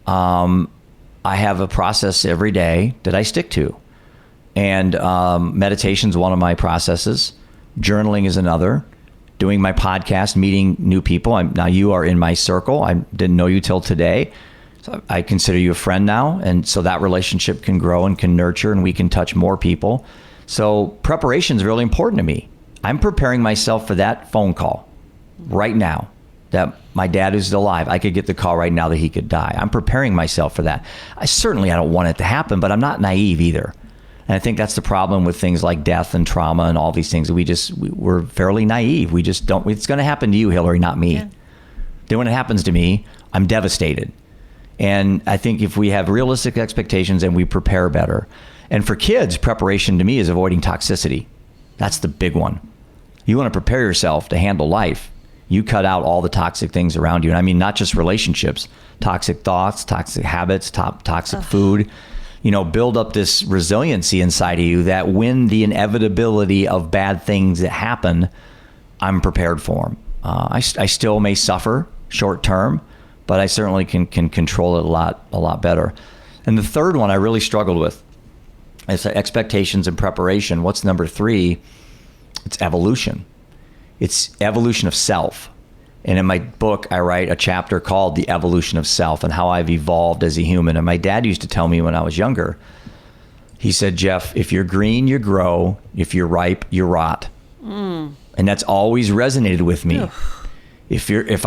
I have a process every day that I stick to. And meditation is one of my processes. Journaling is another. Doing my podcast, meeting new people. Now you are in my circle. I didn't know you till today. So I consider you a friend now. And so that relationship can grow and can nurture, and we can touch more people. So preparation is really important to me. I'm preparing myself for that phone call right now, that my dad is alive. I could get the call right now that he could die. I'm preparing myself for that. I don't want it to happen, but I'm not naive either. And I think that's the problem with things like death and trauma and all these things. We're fairly naive. We just don't, it's going to happen to you, Hilary, not me. Yeah. Then when it happens to me, I'm devastated. And I think if we have realistic expectations and we prepare better. And for kids, preparation to me is avoiding toxicity. That's the big one. You want to prepare yourself to handle life. You cut out all the toxic things around you. And I mean, not just relationships, toxic thoughts, toxic habits, toxic food. Build up this resiliency inside of you that when the inevitability of bad things that happen, I'm prepared for them. I still may suffer short term, but I certainly can control it a lot better. And the third one I really struggled with is expectations and preparation. What's number 3? It's evolution. It's evolution of self. And in my book, I write a chapter called The Evolution of Self and how I've evolved as a human. And my dad used to tell me when I was younger, he said, Jeff, if you're green, you grow. If you're ripe, you rot. And that's always resonated with me. Ugh. If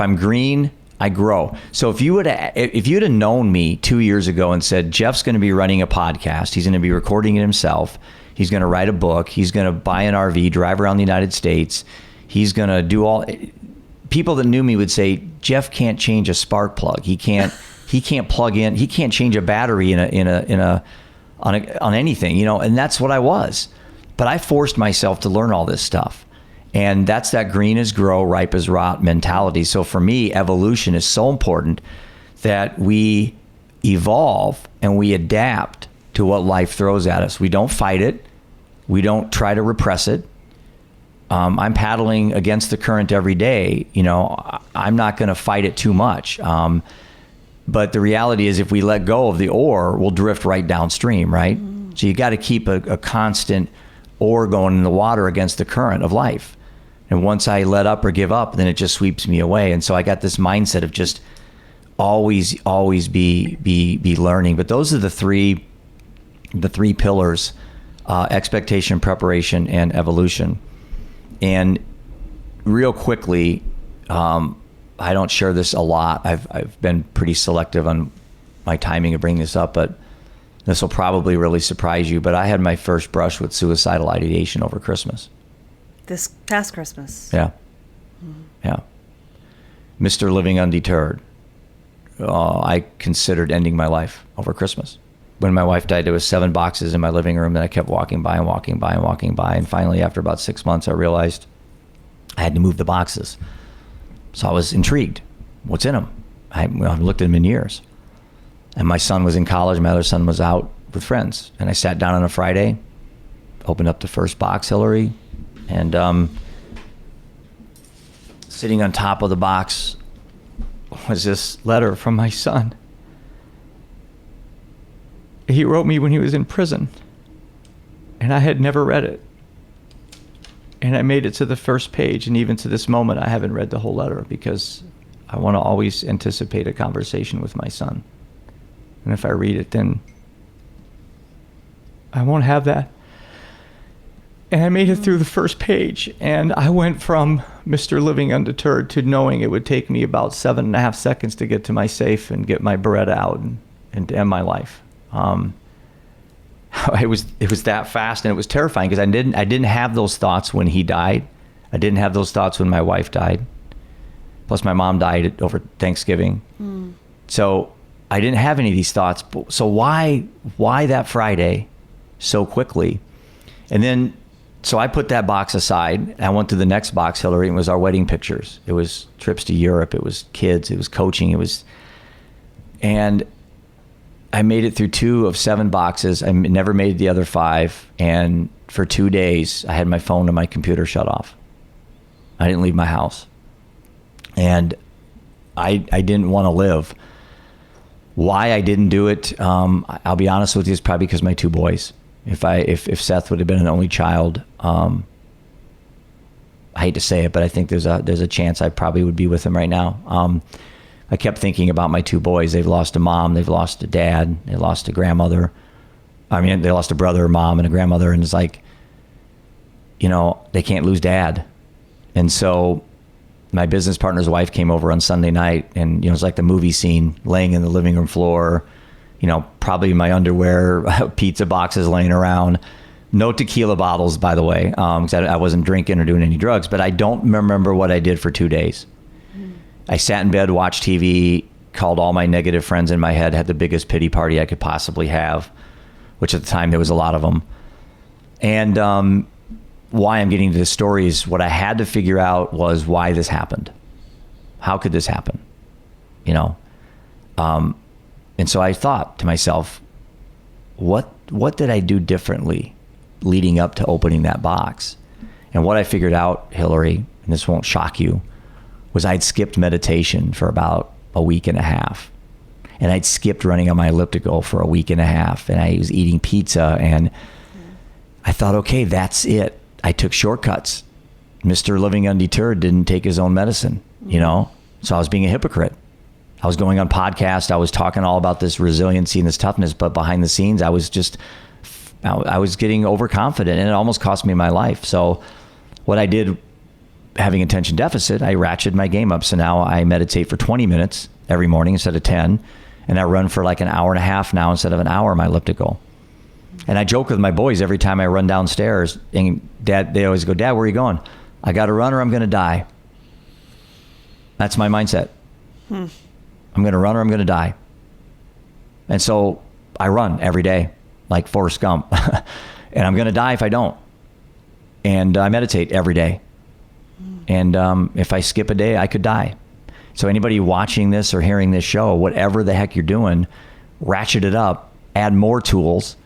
I'm green, I grow. So if you'd have known me 2 years ago and said, Jeff's going to be running a podcast, he's going to be recording it himself, he's going to write a book, he's going to buy an RV, drive around the United States, he's going to do all. People that knew me would say, Jeff can't change a spark plug. He can't plug in. He can't change a battery on anything, and that's what I was. But I forced myself to learn all this stuff. And that's that green is grow, ripe is rot mentality. So for me, evolution is so important that we evolve and we adapt to what life throws at us. We don't fight it. We don't try to repress it. I'm paddling against the current every day. I'm not going to fight it too much. But the reality is if we let go of the oar, we'll drift right downstream, right? So you got to keep a constant oar going in the water against the current of life. And once I let up or give up, then it just sweeps me away. And so I got this mindset of just always be learning. But those are the three pillars, expectation, preparation, and evolution. And real quickly, I don't share this a lot. I've been pretty selective on my timing of bringing this up, but this will probably really surprise you. But I had my first brush with suicidal ideation over Christmas. This past Christmas. Yeah. Yeah. Mr. Living Undeterred. I considered ending my life over Christmas. When my wife died, there was 7 boxes in my living room that I kept walking by. And finally, after about 6 months, I realized I had to move the boxes. So I was intrigued. What's in them? I haven't looked at them in years. And my son was in college. My other son was out with friends. And I sat down on a Friday, opened up the first box, Hilary, and sitting on top of the box was this letter from my son. He wrote me when he was in prison, and I had never read it. And I made it to the first page, and even to this moment, I haven't read the whole letter because I want to always anticipate a conversation with my son. And if I read it, then I won't have that. And I made it through the first page, and I went from Mr. Living Undeterred to knowing it would take me about 7.5 seconds to get to my safe and get my Beretta out and to end my life. It was that fast, and it was terrifying because I didn't have those thoughts when he died. I didn't have those thoughts when my wife died. Plus, my mom died over Thanksgiving. So I didn't have any of these thoughts. So why that Friday so quickly? And then, so I put that box aside, and I went to the next box, Hilary, and it was our wedding pictures. It was trips to Europe. It was kids. It was coaching. And I made it through 2 of 7 boxes. I never made the other 5. And for 2 days, I had my phone and my computer shut off. I didn't leave my house. And I didn't want to live. Why I didn't do it, I'll be honest with you, it's probably because my 2 boys. If Seth would have been an only child, I hate to say it, but I think there's a chance I probably would be with him right now. I kept thinking about my 2 boys. They've lost a mom, they've lost a dad, they lost a grandmother. I mean, they lost a brother, a mom, and a grandmother. And it's like, they can't lose dad. And so my business partner's wife came over on Sunday night, and, it's like the movie scene, laying in the living room floor, probably my underwear, pizza boxes laying around. No tequila bottles, by the way, because I wasn't drinking or doing any drugs, but I don't remember what I did for 2 days. I sat in bed, watched TV, called all my negative friends in my head, had the biggest pity party I could possibly have, which at the time there was a lot of them. And why I'm getting to this story is what I had to figure out was why this happened. How could this happen? And so I thought to myself, what did I do differently leading up to opening that box? And what I figured out, Hilary, and this won't shock you, was I'd skipped meditation for about a week and a half. And I'd skipped running on my elliptical for a week and a half. And I was eating pizza. And I thought, okay, that's it. I took shortcuts. Mr. Living Undeterred didn't take his own medicine, So I was being a hypocrite. I was going on podcasts. I was talking all about this resiliency and this toughness. But behind the scenes, I was getting overconfident. And it almost cost me my life. So what I did, having attention deficit, I ratcheted my game up. So now I meditate for 20 minutes every morning instead of 10. And I run for like an hour and a half now instead of an hour on my elliptical. And I joke with my boys every time I run downstairs. And they always go, Dad, where are you going? I got to run or I'm going to die. That's my mindset. I'm going to run or I'm going to die. And so I run every day like Forrest Gump. And I'm going to die if I don't. And I meditate every day. And if I skip a day, I could die. So anybody watching this or hearing this show, whatever the heck you're doing, ratchet it up, add more tools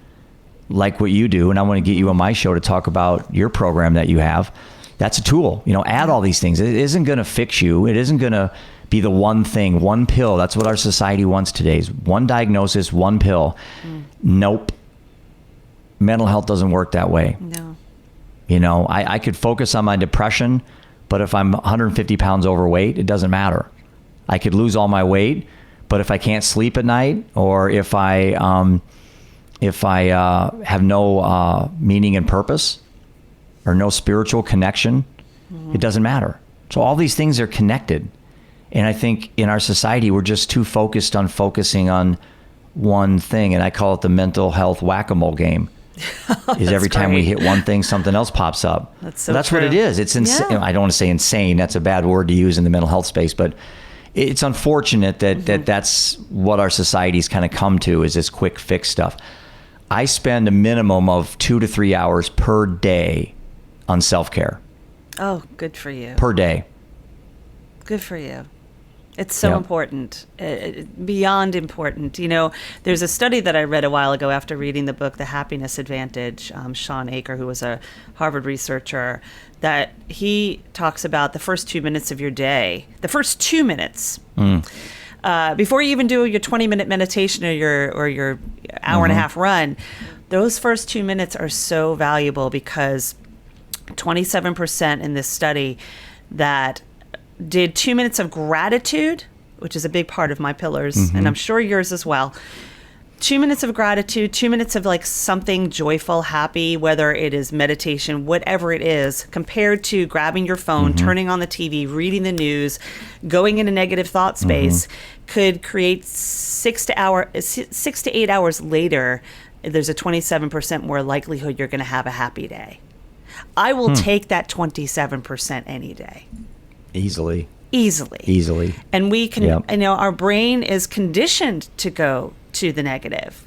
like what you do. And I want to get you on my show to talk about your program that you have. That's a tool. Add all these things. It isn't going to fix you. It isn't going to be the one thing, one pill. That's what our society wants today, is one diagnosis, one pill. Nope. Mental health doesn't work that way. No. I could focus on my depression, but if I'm 150 pounds overweight, it doesn't matter. I could lose all my weight, but if I can't sleep at night, or if I have no meaning and purpose, or no spiritual connection, it doesn't matter. So all these things are connected. And I think in our society, we're just too focused on focusing on one thing. And I call it the mental health whack-a-mole game. Is every time we hit one thing, something else pops up. That's what it is. It's insane. Yeah. I don't want to say insane. That's a bad word to use in the mental health space, but it's unfortunate that that's what our society's kind of come to, is this quick fix stuff. I spend a minimum of 2 to 3 hours per day on self-care. Oh, good for you. Per day. Good for you. It's so important, beyond important. There's a study that I read a while ago after reading the book, The Happiness Advantage, Sean Aker, who was a Harvard researcher, that he talks about the first 2 minutes of your day, the first 2 minutes, before you even do your 20-minute meditation or your hour and a half run. Those first 2 minutes are so valuable, because 27% in this study that did 2 minutes of gratitude, which is a big part of my pillars, and I'm sure yours as well. 2 minutes of gratitude, 2 minutes of like something joyful, happy, whether it is meditation, whatever it is, compared to grabbing your phone, turning on the TV, reading the news, going in a negative thought space, could create 6 to 8 hours later, there's a 27% more likelihood you're going to have a happy day. I will take that 27% any day. Easily. And we can, our brain is conditioned to go to the negative.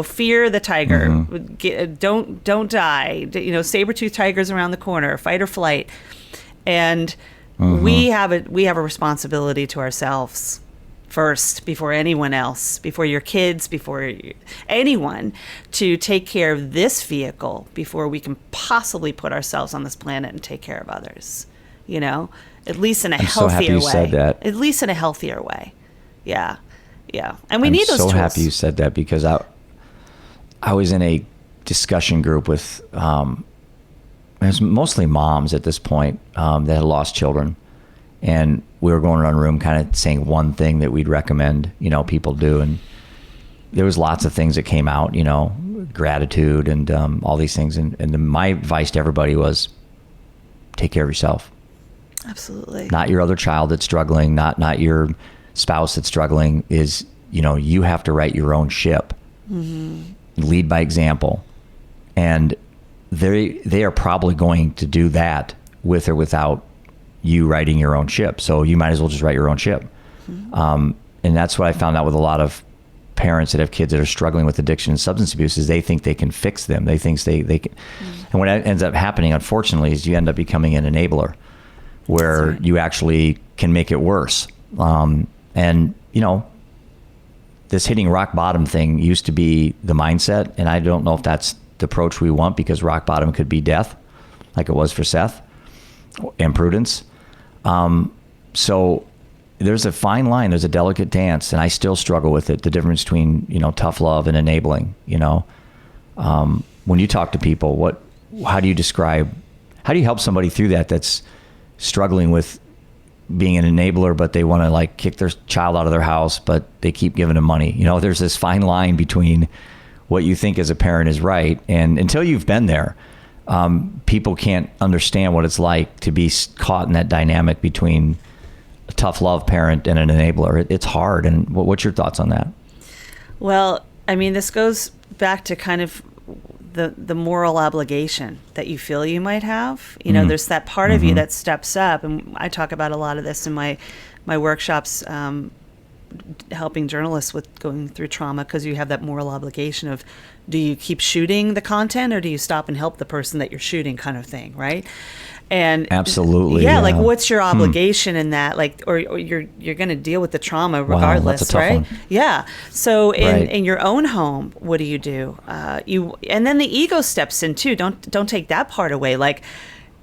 Fear the tiger, don't die, saber-toothed tigers around the corner, fight or flight. And we have a responsibility to ourselves first, before anyone else, before your kids, before anyone, to take care of this vehicle before we can possibly put ourselves on this planet and take care of others. At least in a healthier way. I'm so happy you said that. At least in a healthier way. Yeah. And we need those tools. I'm so happy you said that, because I was in a discussion group with, it was mostly moms at this point, that had lost children. And we were going around the room kind of saying one thing that we'd recommend, people do. And there was lots of things that came out, gratitude and all these things. And my advice to everybody was take care of yourself. Absolutely. Not your other child that's struggling, not your spouse that's struggling. Is, you have to right your own ship. Lead by example. And they are probably going to do that with or without you writing your own ship. So you might as well just write your own ship. And that's what I found out with a lot of parents that have kids that are struggling with addiction and substance abuse is they think they can fix them. They think they can. And what ends up happening, unfortunately, is you end up becoming an enabler where you actually can make it worse. And, this hitting rock bottom thing used to be the mindset. And I don't know if that's the approach we want, because rock bottom could be death, like it was for Seth and Prudence. So there's a fine line, there's a delicate dance, and I still struggle with it. The difference between, tough love and enabling, when you talk to people, how do you help somebody through that's struggling with being an enabler, but they want to kick their child out of their house, but they keep giving them money? There's this fine line between what you think as a parent is right. And until you've been there, people can't understand what it's like to be caught in that dynamic between a tough love parent and an enabler. It's hard. And what's your thoughts on that? Well, I mean, this goes back to kind of the moral obligation that you feel you might have. There's that part of you that steps up. And I talk about a lot of this in my workshops, helping journalists with going through trauma, because you have that moral obligation of, do you keep shooting the content or do you stop and help the person that you're shooting, kind of thing, right? And absolutely, yeah. What's your obligation in that? Or you're going to deal with the trauma regardless, wow, that's a tough right? one. Yeah. So in your own home, what do? And then the ego steps in too. Don't take that part away.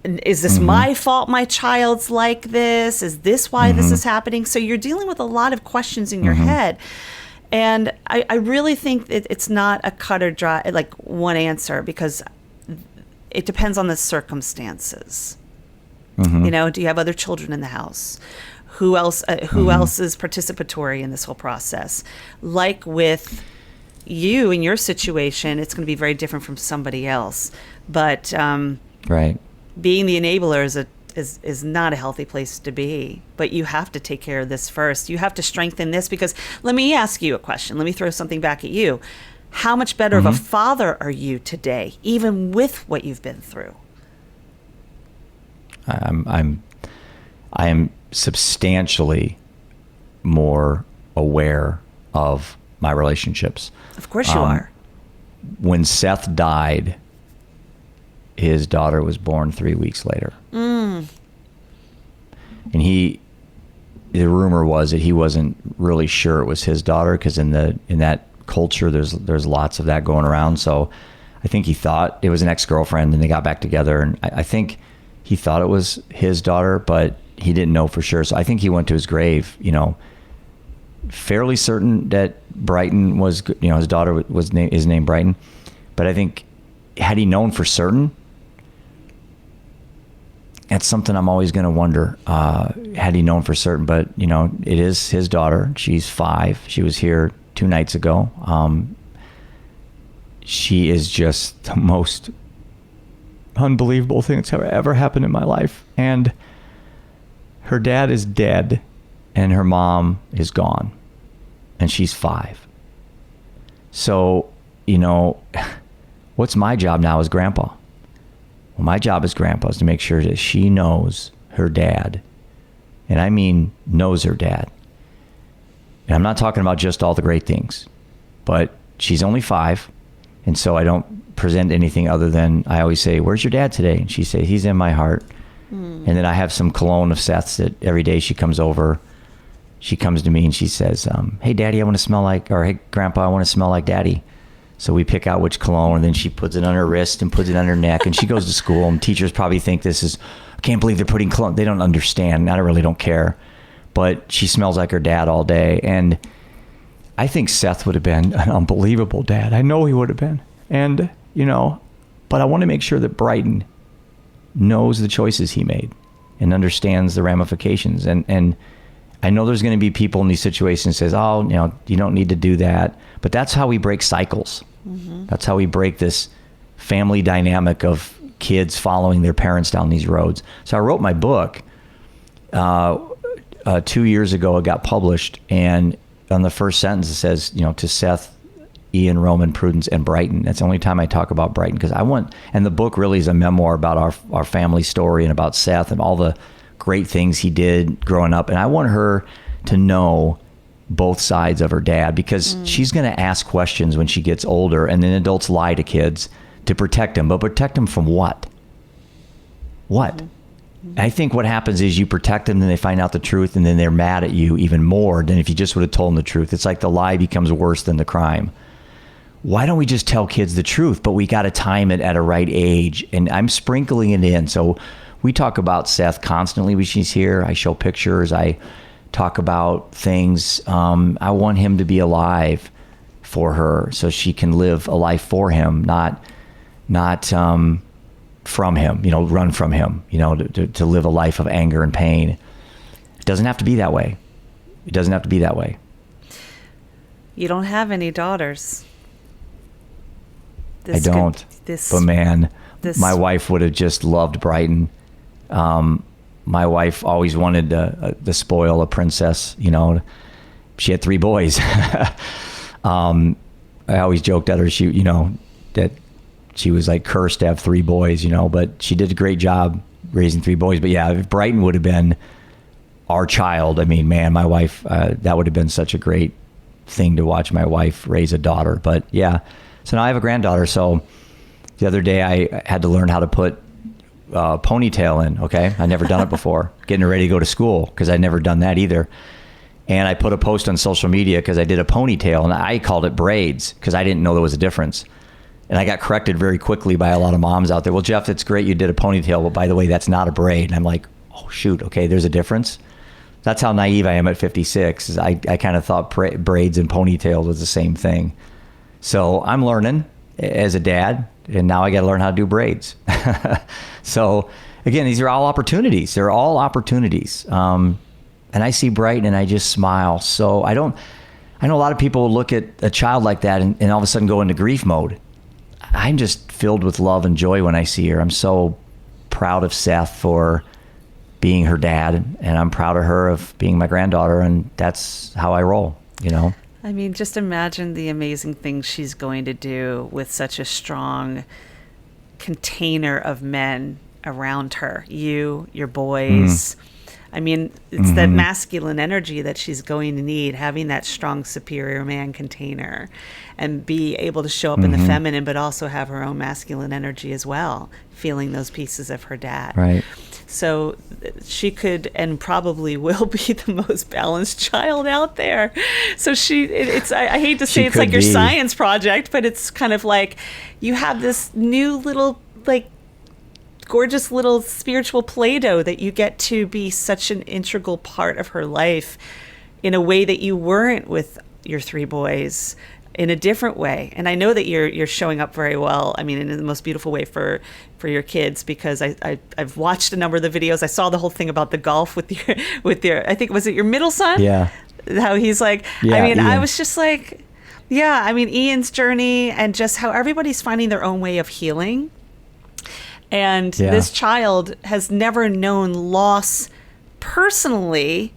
Is this my fault my child's like this? Is this why this is happening? So you're dealing with a lot of questions in your head. And I really think it's not a cut or dry, one answer, because it depends on the circumstances. Do you have other children in the house? Who else is participatory in this whole process? Like with you in your situation, it's going to be very different from somebody else. But right. Being the enabler is not a healthy place to be. But you have to take care of this first. You have to strengthen this, because let me ask you a question. Let me throw something back at you. How much better of a father are you today, even with what you've been through? I am substantially more aware of my relationships. Of course you are. When Seth died, his daughter was born 3 weeks later. And the rumor was that he wasn't really sure it was his daughter, because in that culture there's lots of that going around. So I think he thought it was an ex-girlfriend, and they got back together, and I think he thought it was his daughter, but he didn't know for sure. So I think he went to his grave, fairly certain that Brighton was, his daughter is named Brighton. But I think, had he known for certain, that's something I'm always going to wonder, had he known for certain. But, it is his daughter. She's 5. She was here 2 nights ago. She is just the most unbelievable thing that's ever happened in my life. And her dad is dead, and her mom is gone, and she's 5. So, what's my job now as grandpa? Well, my job as grandpa is to make sure that she knows her dad. And I mean knows her dad. And I'm not talking about just all the great things, but she's only 5. And so I don't present anything other than, I always say, "Where's your dad today?" And she say, "He's in my heart." And then I have some cologne of Seth's that every day she comes over, she comes to me and she says, "Hey Daddy, I want to smell like," or "Hey Grandpa, I want to smell like Daddy." So we pick out which cologne, and then she puts it on her wrist and puts it on her neck, and she goes to school, and teachers probably think this is, I can't believe they're putting cologne. They don't understand. I really don't care. But she smells like her dad all day. And I think Seth would have been an unbelievable dad. I know he would have been. And, but I want to make sure that Brighton knows the choices he made. and understands the ramifications. And I know there's going to be people in these situations that says, oh, you know, you don't need to do that. But that's how we break cycles. Mm-hmm. That's how we break this family dynamic of kids following their parents down these roads. So I wrote my book 2 years ago. It got published, and on the first sentence it says, you know, to Seth, Ian, Roman, Prudence, and Brighton. That's the only time I talk about Brighton, because and the book really is a memoir about our family story and about Seth and all the great things he did growing up. And I want her to know both sides of her dad, because she's going to ask questions when she gets older, and then adults lie to kids to protect them. But protect them from what? What? Mm-hmm. I think what happens is you protect them, then they find out the truth, and then they're mad at you even more than if you just would have told them the truth. It's like the lie becomes worse than the crime. Why don't we just tell kids the truth? But we got to time it at a right age. And I'm sprinkling it in. So we talk about Seth constantly when she's here. I show pictures. I talk about things. I want him to be alive for her so she can live a life for him, not from him, you know, run from him, you know, to live a life of anger and pain. It doesn't have to be that way. It doesn't have to be that way. You don't have any daughters. I don't. But man, my wife would have just loved Brighton. My wife always wanted to spoil a princess, you know. She had 3 boys. I always joked at her, that she was like cursed to have 3 boys, you know, but she did a great job raising 3 boys. But yeah, if Brighton would have been our child, I mean, man, my wife, that would have been such a great thing to watch my wife raise a daughter. But yeah, so now I have a granddaughter. So the other day I had to learn how to put ponytail in. Okay. I'd never done it before, getting her ready to go to school, because I'd never done that either. And I put a post on social media because I did a ponytail, and I called it braids because I didn't know there was a difference. And I got corrected very quickly by a lot of moms out there. Well, Jeff, it's great you did a ponytail, but by the way, that's not a braid. And I'm like, oh shoot, okay, there's a difference. That's how naive I am at 56. I kind of thought braids and ponytails was the same thing. So I'm learning as a dad, and now I got to learn how to do braids. So again, these are all opportunities. They're all opportunities. And I see Brighton and I just smile. So I know a lot of people look at a child like that and all of a sudden go into grief mode. I'm just filled with love and joy when I see her. I'm so proud of Seth for being her dad, and I'm proud of her of being my granddaughter, and that's how I roll, you know? I mean, just imagine the amazing things she's going to do with such a strong container of men around her. You, your boys. I mean, it's that masculine energy that she's going to need, having that strong superior man container, and be able to show up in the feminine, but also have her own masculine energy as well, feeling those pieces of her dad. Right. So she could and probably will be the most balanced child out there. So I hate to say it's like your science project, but it's kind of like you have this new little, like, gorgeous little spiritual Play-Doh that you get to be such an integral part of her life in a way that you weren't with your 3 boys, in a different way. And I know that you're showing up very well. I mean, in the most beautiful way for your kids, because I've watched a number of the videos. I saw the whole thing about the golf with your I think, was it your middle son? Yeah. How he's like, yeah, I mean, Ian. I was just like, yeah, I mean, Ian's journey and just how everybody's finding their own way of healing. And this child has never known loss personally,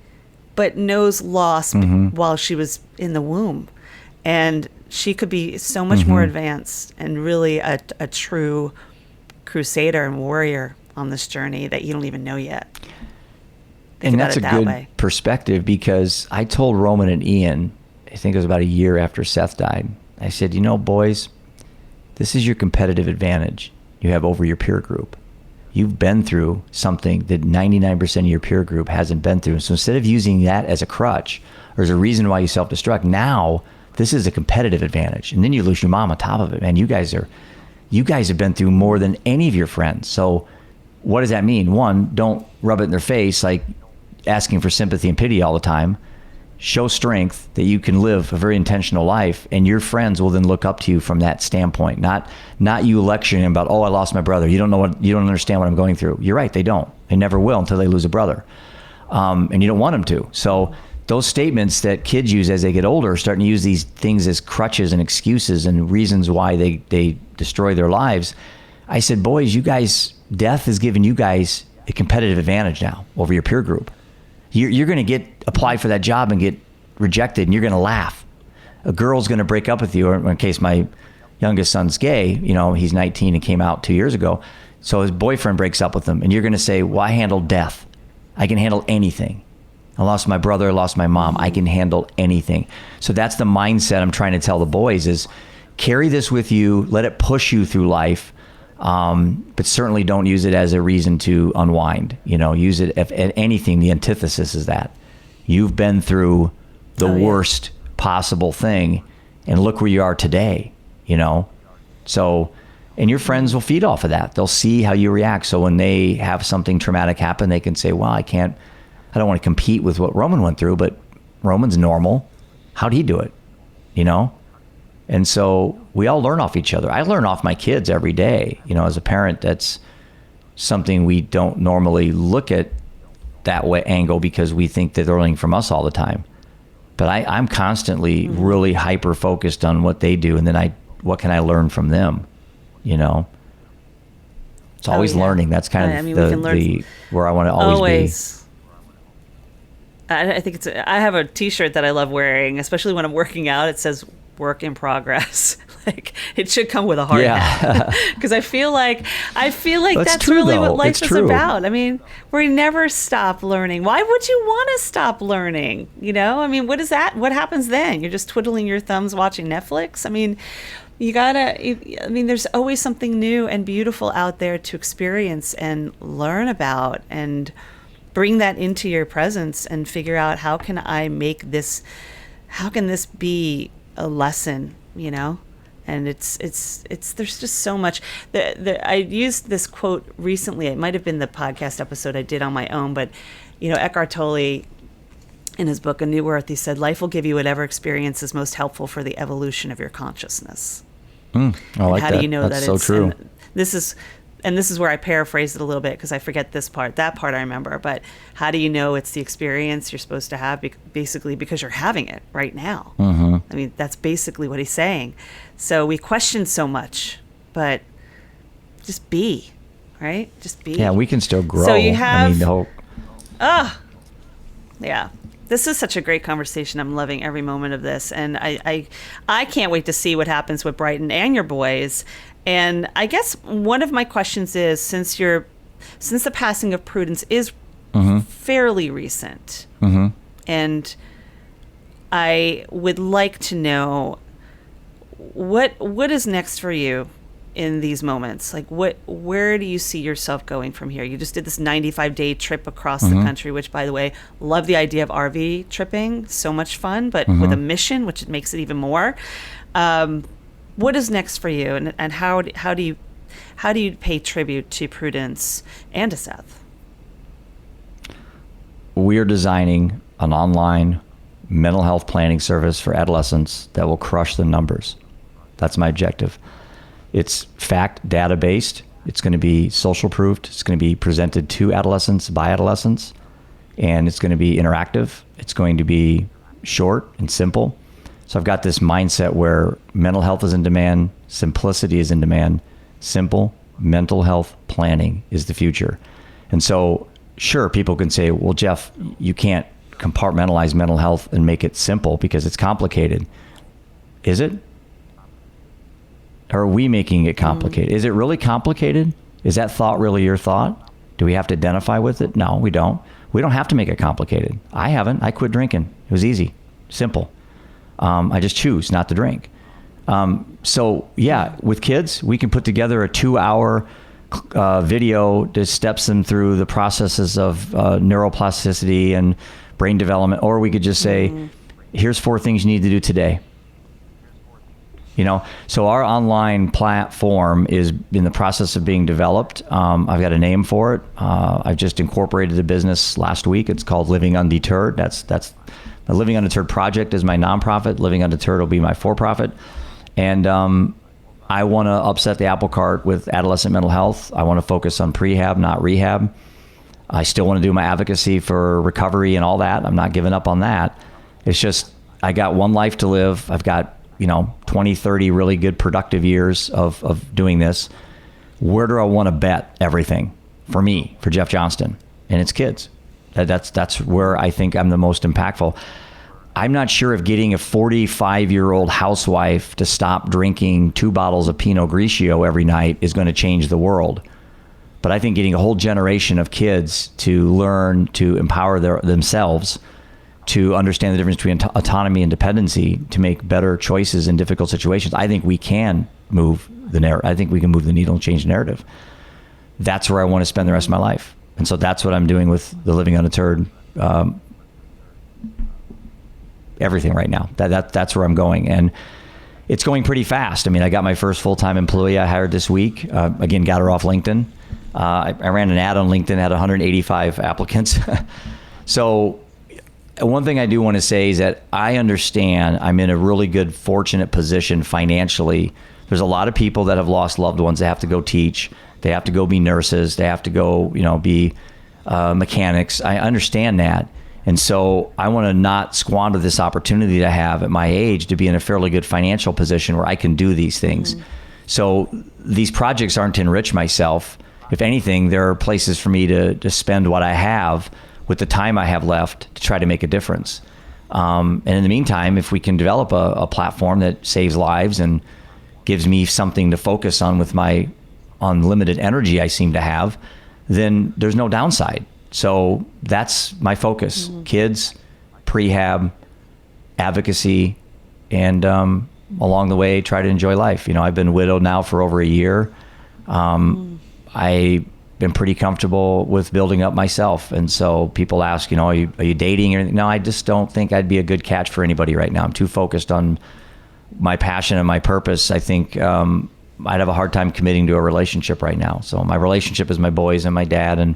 but knows loss while she was in the womb. And she could be so much more advanced and really a true crusader and warrior on this journey that you don't even know yet. And that's a good perspective, because I told Roman and Ian, I think it was about a year after Seth died, I said, you know, boys, this is your competitive advantage you have over your peer group. You've been through something that 99% of your peer group hasn't been through. So instead of using that as a crutch or as a reason why you self-destruct, now this is a competitive advantage. And then you lose your mom on top of it, man. You guys have been through more than any of your friends. So what does that mean? One, don't rub it in their face like asking for sympathy and pity all the time. show strength, that you can live a very intentional life, and your friends will then look up to you from that standpoint. Not you lecturing about, oh, I lost my brother. You don't understand what I'm going through. You're right, they don't. They never will until they lose a brother. And you don't want them to. So those statements that kids use as they get older are starting to use these things as crutches and excuses and reasons why they destroy their lives. I said, boys, you guys, death has given you guys a competitive advantage now over your peer group. You're going to apply for that job and get rejected, and you're going to laugh. A girl's going to break up with you, or in case my youngest son's gay, he's 19 and came out 2 years ago. So his boyfriend breaks up with him, and you're going to say, well, I handled death. I can handle anything. I lost my brother, I lost my mom. I can handle anything. So that's the mindset I'm trying to tell the boys is carry this with you, let it push you through life. But certainly don't use it as a reason to unwind. Use it if anything. The antithesis is that you've been through the worst possible thing, and look where you are today. So, and your friends will feed off of that. They'll see how you react. So when they have something traumatic happen, they can say, well, I don't want to compete with what Roman went through, but Roman's normal. How'd he do it? And so we all learn off each other. I learn off my kids every day. As a parent, that's something we don't normally look at that way angle because we think that they're learning from us all the time. But I'm constantly really hyper focused on what they do, and then what can I learn from them? It's always learning. That's kind of where I want to always be. I think I have a t-shirt that I love wearing, especially when I'm working out. It says work in progress. Like it should come with a hard hat. Because I feel like that's true, really what life is about. I mean, we never stop learning. Why would you want to stop learning? I mean, what is that? What happens then? You're just twiddling your thumbs watching Netflix? I mean, there's always something new and beautiful out there to experience and learn about, and bring that into your presence and figure out how can this be a lesson, and it's there's just so much. I used this quote recently. It might have been the podcast episode I did on my own, but Eckhart Tolle, in his book A New Earth, he said, life will give you whatever experience is most helpful for the evolution of your consciousness. I like that. How do you know that's that so it's true? And this is where I paraphrased it a little bit because I forget this part. That part I remember. But how do you know it's the experience you're supposed to have? Basically, because you're having it right now. Mm-hmm. I mean, that's basically what he's saying. So we question so much, but just be, right? Just be. Yeah, we can still grow. So you have... Yeah. This is such a great conversation. I'm loving every moment of this. And I can't wait to see what happens with Brighton and your boys. And I guess one of my questions is, since the passing of Prudence is fairly recent, and I would like to know what is next for you in these moments. Like where do you see yourself going from here? You just did this 95-day trip across the country, which, by the way, love the idea of RV tripping. So much fun, but with a mission, which makes it even more. What is next for you, and how do you pay tribute to Prudence and to Seth? We are designing an online mental health planning service for adolescents that will crush the numbers. That's my objective. It's fact data based. It's going to be social proofed. It's going to be presented to adolescents by adolescents, and it's going to be interactive. It's going to be short and simple. So I've got this mindset where mental health is in demand, simplicity is in demand, simple mental health planning is the future. And so, sure, people can say, well, Jeff, you can't compartmentalize mental health and make it simple because it's complicated. Is it? Or are we making it complicated? Is it really complicated? Is that thought really your thought? Do we have to identify with it? No, we don't. We don't have to make it complicated. I haven't. I quit drinking. It was easy, simple. I just choose not to drink. So yeah, with kids, we can put together a 2-hour video that steps them through the processes of neuroplasticity and brain development, or we could just say, here's 4 things you need to do today. So our online platform is in the process of being developed. I've got a name for it. I've just incorporated the business last week. It's called Living Undeterred. That's The Living Undeterred Project is my nonprofit. Living Undeterred will be my for-profit. And I want to upset the apple cart with adolescent mental health. I want to focus on prehab, not rehab. I still want to do my advocacy for recovery and all that. I'm not giving up on that. It's just, I got one life to live. I've got, 20, 30 really good productive years of doing this. Where do I want to bet everything for me, for Jeff Johnston? And it's kids. That's where I think I'm the most impactful. I'm not sure if getting a 45-year-old housewife to stop drinking 2 bottles of Pinot Grigio every night is going to change the world. But I think getting a whole generation of kids to learn to empower themselves, to understand the difference between autonomy and dependency, to make better choices in difficult situations, I think we can move the narrative. I think we can move the needle and change the narrative. That's where I want to spend the rest of my life. And so that's what I'm doing with the Living Undeterred, everything right now. That's where I'm going. And it's going pretty fast. I mean, I got my first full-time employee I hired this week. Again, got her off LinkedIn. I ran an ad on LinkedIn, had 185 applicants. So one thing I do want to say is that I understand I'm in a really good, fortunate position financially. There's a lot of people that have lost loved ones. They have to go teach. They have to go be nurses. They have to go, be mechanics. I understand that. And so I want to not squander this opportunity to have at my age to be in a fairly good financial position where I can do these things. Mm-hmm. So these projects aren't to enrich myself. If anything, there are places for me to spend what I have with the time I have left to try to make a difference. And in the meantime, if we can develop a platform that saves lives and gives me something to focus on with my unlimited energy I seem to have, then there's no downside. So that's my focus. Mm-hmm. Kids, prehab, advocacy, and along the way, try to enjoy life. I've been widowed now for over a year. I've been pretty comfortable with building up myself. And so people ask, are you dating or anything? No, I just don't think I'd be a good catch for anybody right now. I'm too focused on my passion and my purpose. I think I'd have a hard time committing to a relationship right now. So my relationship is my boys and my dad, and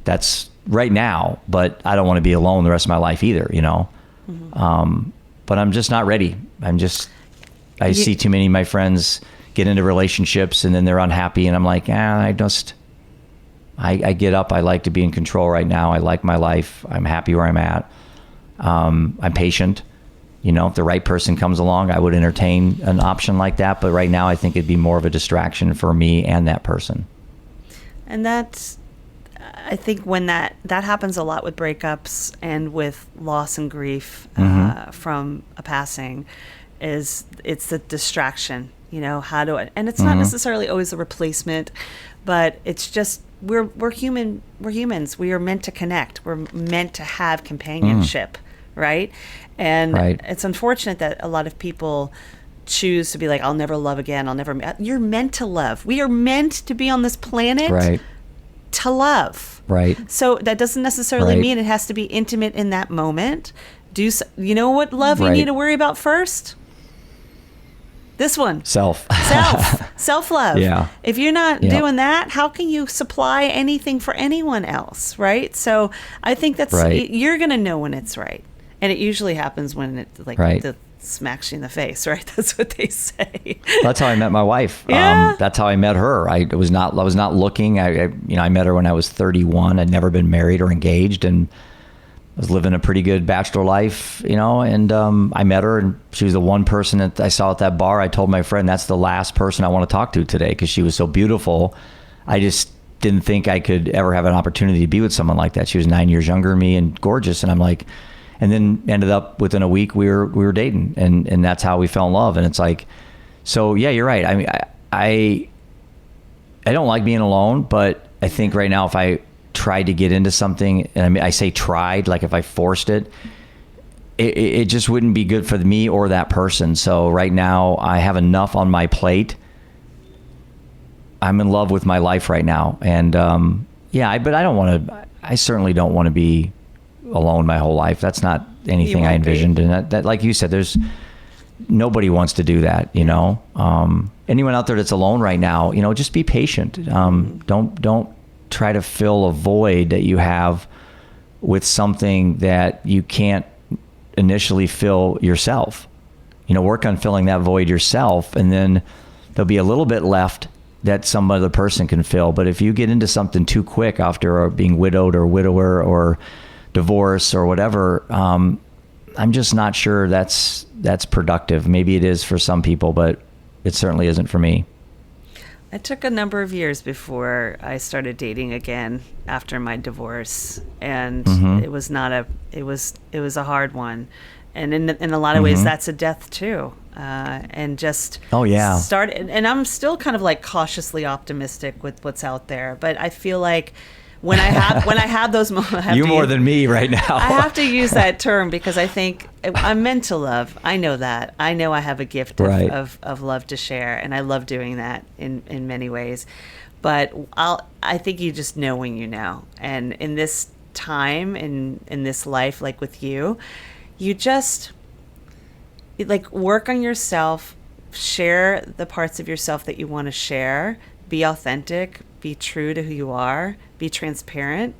that's right now, but I don't want to be alone the rest of my life either, Mm-hmm. But I'm just not ready. I see too many of my friends get into relationships and then they're unhappy, and I'm like, I get up. I like to be in control right now. I like my life. I'm happy where I'm at. I'm patient. If the right person comes along, I would entertain an option like that. But right now, I think it'd be more of a distraction for me and that person. And I think when that happens a lot with breakups and with loss and grief from a passing, it's the distraction. And it's not necessarily always a replacement, but it's just we're humans. We are meant to connect. We're meant to have companionship, right? And it's unfortunate that a lot of people choose to be like, I'll never love again. You're meant to love. We are meant to be on this planet to love. Right. So that doesn't necessarily mean it has to be intimate in that moment. You know what love you need to worry about first? This one. Self-love. Yeah. If you're not doing that, how can you supply anything for anyone else, right? So I think that's, you're going to know when it's right. And it usually happens when it smacks you in the face, right? That's what they say. That's how I met my wife. Yeah. That's how I met her. I was not looking. I met her when I was 31. I'd never been married or engaged, and I was living a pretty good bachelor life, and I met her, and she was the one person that I saw at that bar. I told my friend, that's the last person I want to talk to today, because she was so beautiful. I just didn't think I could ever have an opportunity to be with someone like that. She was 9 years younger than me and gorgeous. And I'm like, and then ended up within a week, we were dating, and that's how we fell in love. And it's like, so yeah, you're right. I mean, I don't like being alone, but I think right now, if I tried to get into something, and I say tried, like if I forced it just wouldn't be good for me or that person. So right now I have enough on my plate. I'm in love with my life right now. And but I certainly don't want to be alone my whole life. That's not anything I envisioned. And that, like you said, nobody wants to do that, anyone out there that's alone right now, just be patient. Don't try to fill a void that you have with something that you can't initially fill yourself. Work on filling that void yourself, and then there'll be a little bit left that some other person can fill. But if you get into something too quick after being widowed or widower or divorce or whatever, I'm just not sure that's productive. Maybe it is for some people, but it certainly isn't for me. It took a number of years before I started dating again after my divorce, and it was a hard one, and in a lot of ways that's a death too. And just start, and I'm still kind of like cautiously optimistic with what's out there, but I feel like when I have those moments, you more than me right now. I have to use that term because I think I'm meant to love. I know that. I know I have a gift of love to share, and I love doing that in many ways. But I think you just know when you know. And in this time, in this life, like with you just like work on yourself, share the parts of yourself that you want to share, be authentic, be true to who you are, be transparent,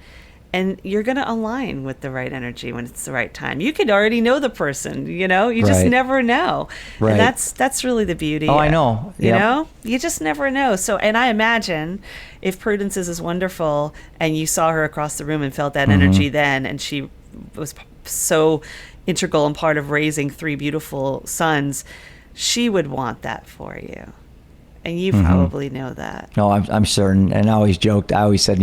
and you're going to align with the right energy when it's the right time. You could already know the person, you just never know. Right. And that's really the beauty. Oh, I know. You know, you just never know. So, and I imagine if Prudence is as wonderful and you saw her across the room and felt that energy then, and she was so integral and part of raising 3 beautiful sons, she would want that for you. And you probably know that. No, I'm certain. And I always joked. I always said,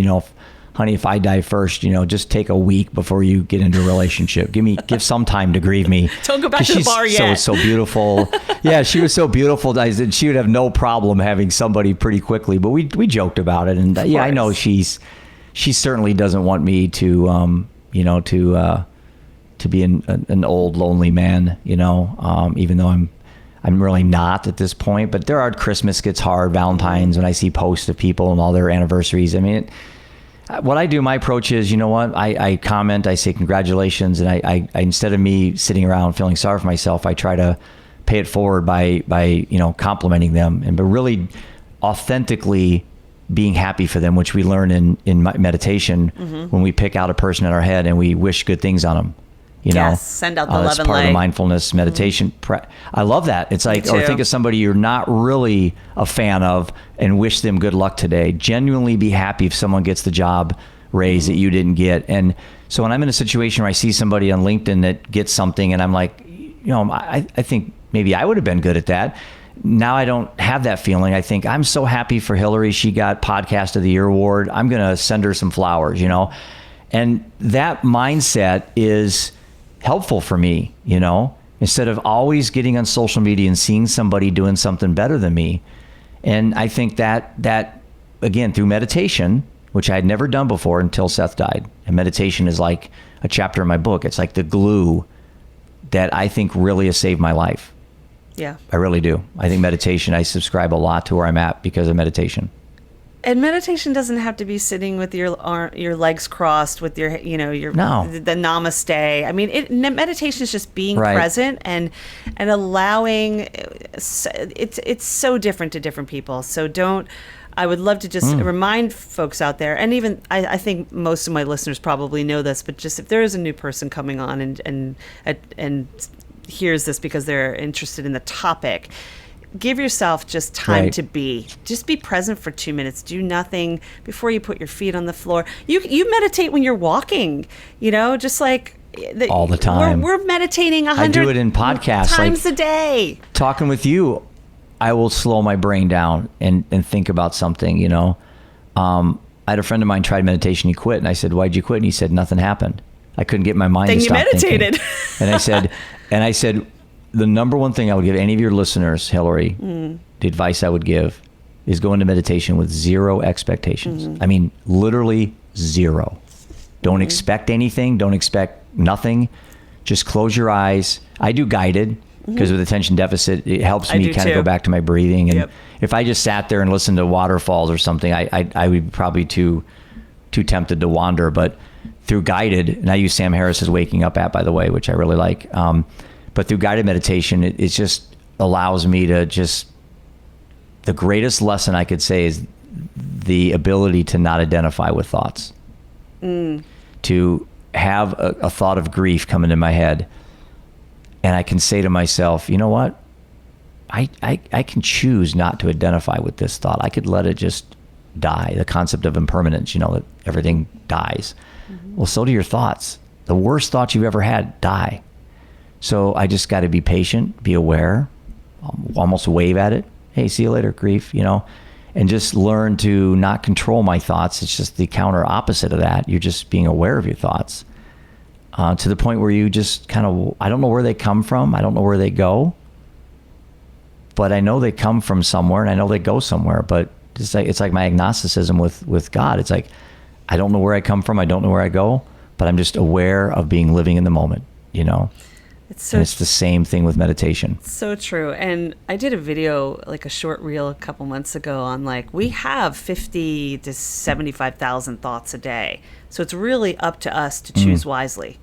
honey, if I die first, just take a week before you get into a relationship. Give some time to grieve me. Don't go back to the bar yet. So beautiful. Yeah, she was so beautiful. I said she would have no problem having somebody pretty quickly. But we joked about it, and I know she certainly doesn't want me to to be an old lonely man. Even though I'm really not at this point, but there are Christmas gets hard, Valentine's, when I see posts of people and all their anniversaries. I mean, what I do, my approach is, I comment, I say congratulations, and I instead of me sitting around feeling sorry for myself, I try to pay it forward by complimenting them and but really authentically being happy for them, which we learn in meditation when we pick out a person in our head and we wish good things on them. Send out the love and light. It's part of the mindfulness meditation. I love that. It's like, or think of somebody you're not really a fan of and wish them good luck today. Genuinely be happy if someone gets the job raise that you didn't get. And so when I'm in a situation where I see somebody on LinkedIn that gets something and I'm like, I think maybe I would have been good at that. Now I don't have that feeling. I think I'm so happy for Hilary. She got Podcast of the Year award. I'm going to send her some flowers, And that mindset is helpful for me, instead of always getting on social media and seeing somebody doing something better than me. And I think that again, through meditation, which I had never done before until Seth died. And meditation is like a chapter in my book. It's like the glue that I think really has saved my life. Yeah. I really do. I think meditation, I subscribe a lot to where I'm at because of meditation. And meditation doesn't have to be sitting with your legs crossed with your the namaste. I mean, meditation is just being present and allowing. It's so different to different people. So I would love to just remind folks out there, and even I think most of my listeners probably know this, but just if there is a new person coming on and hears this because they're interested in the topic, give yourself just time to be. Just be present for 2 minutes. Do nothing before you put your feet on the floor. You meditate when you're walking, just like all the time. We're meditating 100 I do it in podcasts times a day. Talking with you, I will slow my brain down and think about something, I had a friend of mine tried meditation. He quit. And I said, "Why'd you quit?" And he said, "Nothing happened. I couldn't get my mind to stop thinking." Then you meditated. And I said, the number one thing I would give any of your listeners, Hilary, the advice I would give is go into meditation with zero expectations. I mean, literally zero. Don't expect anything. Don't expect nothing. Just close your eyes. I do guided because with attention deficit, it helps me kind of go back to my breathing. And if I just sat there and listened to waterfalls or something, I would be probably too tempted to wander. But through guided, and I use Sam Harris's Waking Up app, by the way, which I really like. But through guided meditation, it just allows me to the greatest lesson I could say is the ability to not identify with thoughts. To have a thought of grief come into my head. And I can say to myself, you know what? I can choose not to identify with this thought. I could let it just die. The concept of impermanence, that everything dies. Mm-hmm. Well, so do your thoughts. The worst thoughts you've ever had die. So I just got to be patient, be aware, almost wave at it. Hey, see you later, grief, and just learn to not control my thoughts. It's just the counter opposite of that. You're just being aware of your thoughts to the point where you just kind of, I don't know where they come from. I don't know where they go, but I know they come from somewhere and I know they go somewhere. But it's like my agnosticism with God. It's like, I don't know where I come from. I don't know where I go, but I'm just aware of living in the moment, It's the same thing with meditation. So true. And I did a video, like a short reel a couple months ago on we have 50 to 75,000 thoughts a day. So it's really up to us to choose wisely,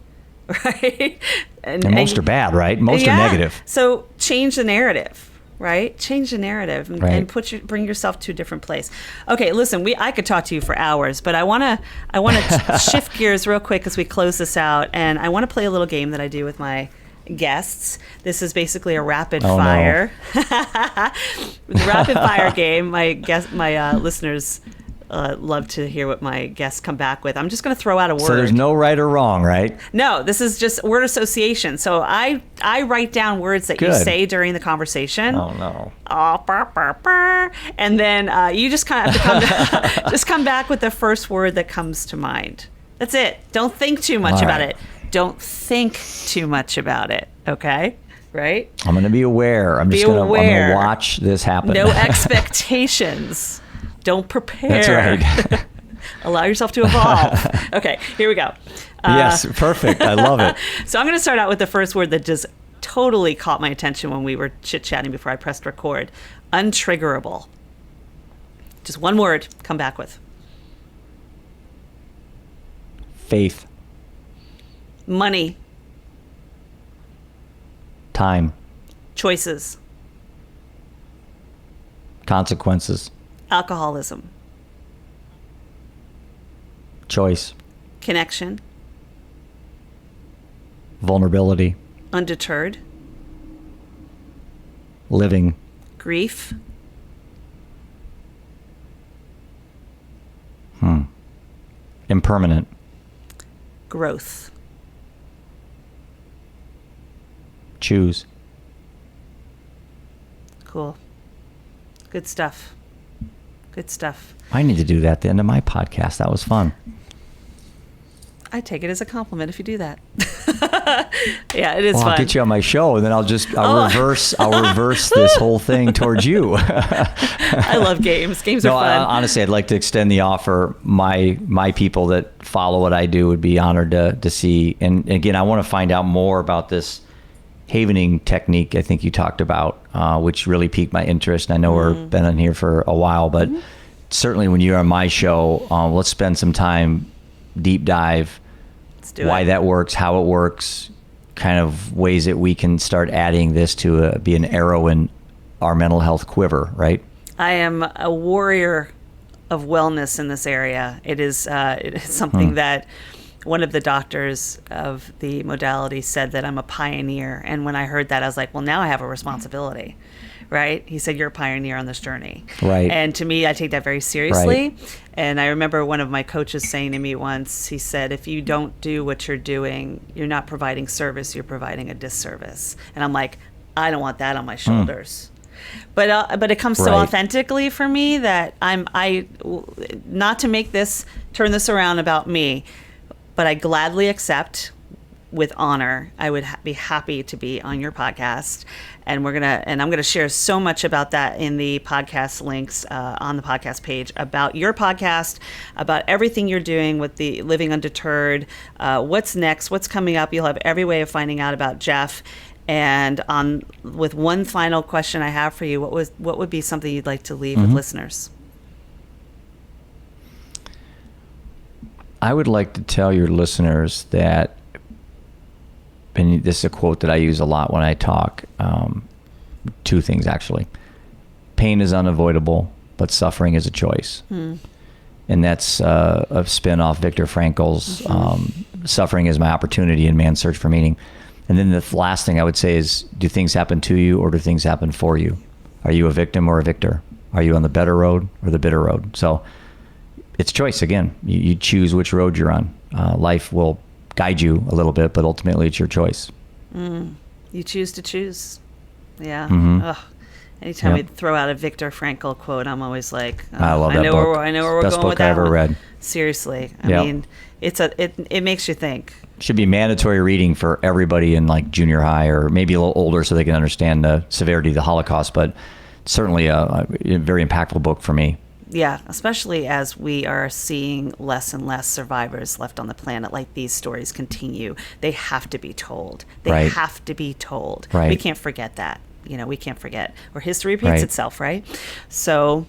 right? And most are bad, right? Most are negative. So change the narrative. Right? Change the narrative and, right. and bring yourself to a different place. Okay, listen, I could talk to you for hours, but I want to shift gears real quick as we close this out, and I want to play a little game that I do with my guests. This is basically a rapid fire. No. The rapid fire game. My listeners love to hear what my guests come back with. I'm just going to throw out a word. So there's no right or wrong, right? No, this is just word association. So I write down words that you say during the conversation. Oh, no. Oh, burr, burr, burr. And then you just kind of have to just come back with the first word that comes to mind. That's it. Don't think too much about it. Don't think too much about it. Okay? Right? I'm going to be aware. I'm going to watch this happen. No expectations. Don't prepare. That's right. Allow yourself to evolve. Okay, here we go. Yes, perfect. I love it. So I'm going to start out with the first word that just totally caught my attention when we were chit-chatting before I pressed record. Untriggerable. Just one word, come back with. Faith. Money. Time. Choices. Consequences. Alcoholism. Choice. Connection. Vulnerability. Undeterred. Living. Grief. Impermanent. Growth. Choose. Cool. Good stuff. Good stuff. I need to do that at the end of my podcast. That was fun. I take it as a compliment if you do that. Yeah, it is fun. I'll get you on my show, and then I'll reverse this whole thing towards you. I love games. Games are fun. Honestly, I'd like to extend the offer. My people that follow what I do would be honored to see. And again, I want to find out more about this havening technique I think you talked about, which really piqued my interest. And I know we've been on here for a while, but certainly when you're on my show, let's spend some time, deep dive, why that works, how it works, kind of ways that we can start adding this to be an arrow in our mental health quiver, right? I am a warrior of wellness in this area. It is something that one of the doctors of the modality said that I'm a pioneer. And when I heard that, I was like, well, now I have a responsibility, right? He said, you're a pioneer on this journey. Right. And to me, I take that very seriously. Right. And I remember one of my coaches saying to me once, he said, if you don't do what you're doing, you're not providing service, you're providing a disservice. And I'm like, I don't want that on my shoulders. But it comes so authentically for me that I not to turn this around about me, but I gladly accept with honor. I would be happy to be on your podcast, and I'm gonna share so much about that in the podcast links on the podcast page about your podcast, about everything you're doing with the Living Undeterred, what's next, what's coming up. You'll have every way of finding out about Jeff. And with one final question I have for you, what would be something you'd like to leave with listeners? I would like to tell your listeners that, and this is a quote that I use a lot when I talk, two things actually. Pain is unavoidable, but suffering is a choice. And that's a spin off Viktor Frankl's Suffering is My Opportunity in Man's Search for Meaning. And then the last thing I would say is, do things happen to you or do things happen for you? Are you a victim or a victor? Are you on the better road or the bitter road? So it's choice again. You choose which road you're on. Life will guide you a little bit, but ultimately it's your choice. You choose to choose. Yeah. Mm-hmm. Ugh. Anytime we throw out a Viktor Frankl quote, I'm always like, I love that book. I know where we're Best going with book that I ever one. read. Seriously. I mean, it makes you think. Should be mandatory reading for everybody in like junior high or maybe a little older so they can understand the severity of the Holocaust, but certainly a very impactful book for me. Yeah, especially as we are seeing less and less survivors left on the planet. Like, these stories continue. They have to be told. They have to be told. Right. We can't forget that. We can't forget. Or history repeats itself, right? So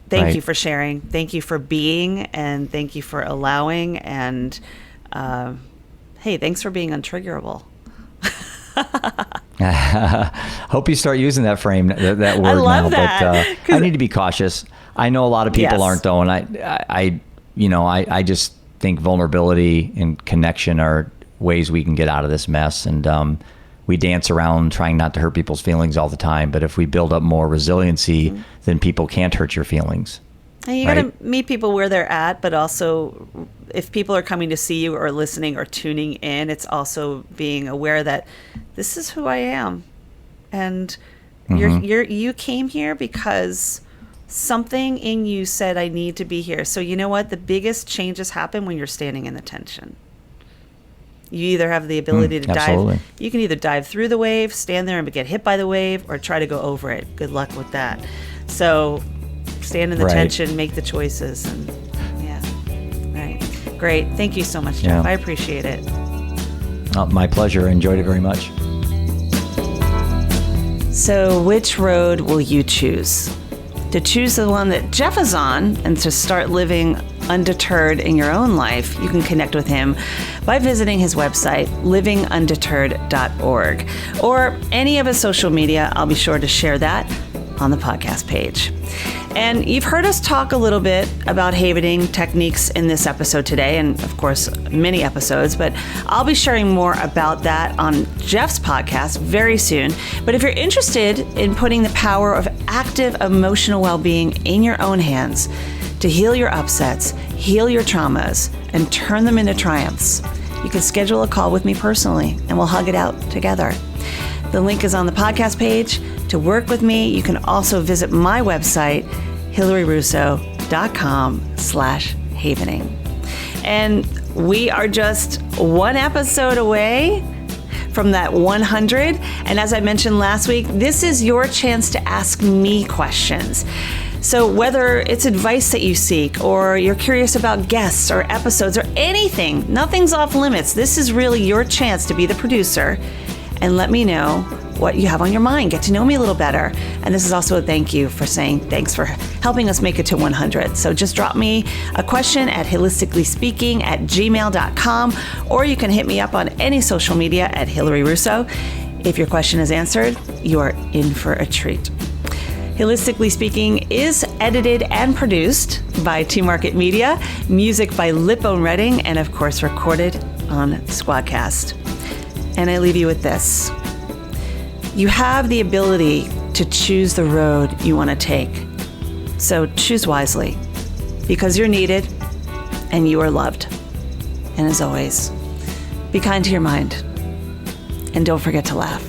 thank you for sharing. Thank you for being, and thank you for allowing. And hey, thanks for being untriggerable. Hope you start using that frame, that word I love now. that. But I need to be cautious. I know a lot of people aren't though, and I just think vulnerability and connection are ways we can get out of this mess. And we dance around trying not to hurt people's feelings all the time. But if we build up more resiliency, then people can't hurt your feelings. And you got to meet people where they're at, but also if people are coming to see you or listening or tuning in, it's also being aware that this is who I am. And you came here because something in you said, I need to be here. So you know what? The biggest changes happen when you're standing in the tension. You either have the ability to dive. You can either dive through the wave, stand there and get hit by the wave, or try to go over it. Good luck with that. So stand in the tension, make the choices. And great. Thank you so much, Jeff. I appreciate it. My pleasure. I enjoyed it very much. So which road will you choose? To choose the one that Jeff is on and to start living undeterred in your own life, you can connect with him by visiting his website, livingundeterred.org, or any of his social media. I'll be sure to share that on the podcast page. And you've heard us talk a little bit about havening techniques in this episode today, and of course, many episodes, but I'll be sharing more about that on Jeff's podcast very soon. But if you're interested in putting the power of active emotional well-being in your own hands to heal your upsets, heal your traumas, and turn them into triumphs, you can schedule a call with me personally, and we'll hug it out together. The link is on the podcast page. To work with me, you can also visit my website, hilaryrusso.com/havening. And we are just one episode away from that 100. And as I mentioned last week, this is your chance to ask me questions. So whether it's advice that you seek, or you're curious about guests or episodes or anything, nothing's off limits. This is really your chance to be the producer and let me know what you have on your mind. Get to know me a little better. And this is also a thank you for saying thanks for helping us make it to 100. So just drop me a question at holisticallyspeaking@gmail.com, or you can hit me up on any social media at Hilary Russo. If your question is answered, you are in for a treat. Holistically Speaking is edited and produced by T Market Media, music by Lipone Redding, and of course recorded on Squadcast. And I leave you with this. You have the ability to choose the road you want to take. So choose wisely, because you're needed and you are loved. And as always, be kind to your mind and don't forget to laugh.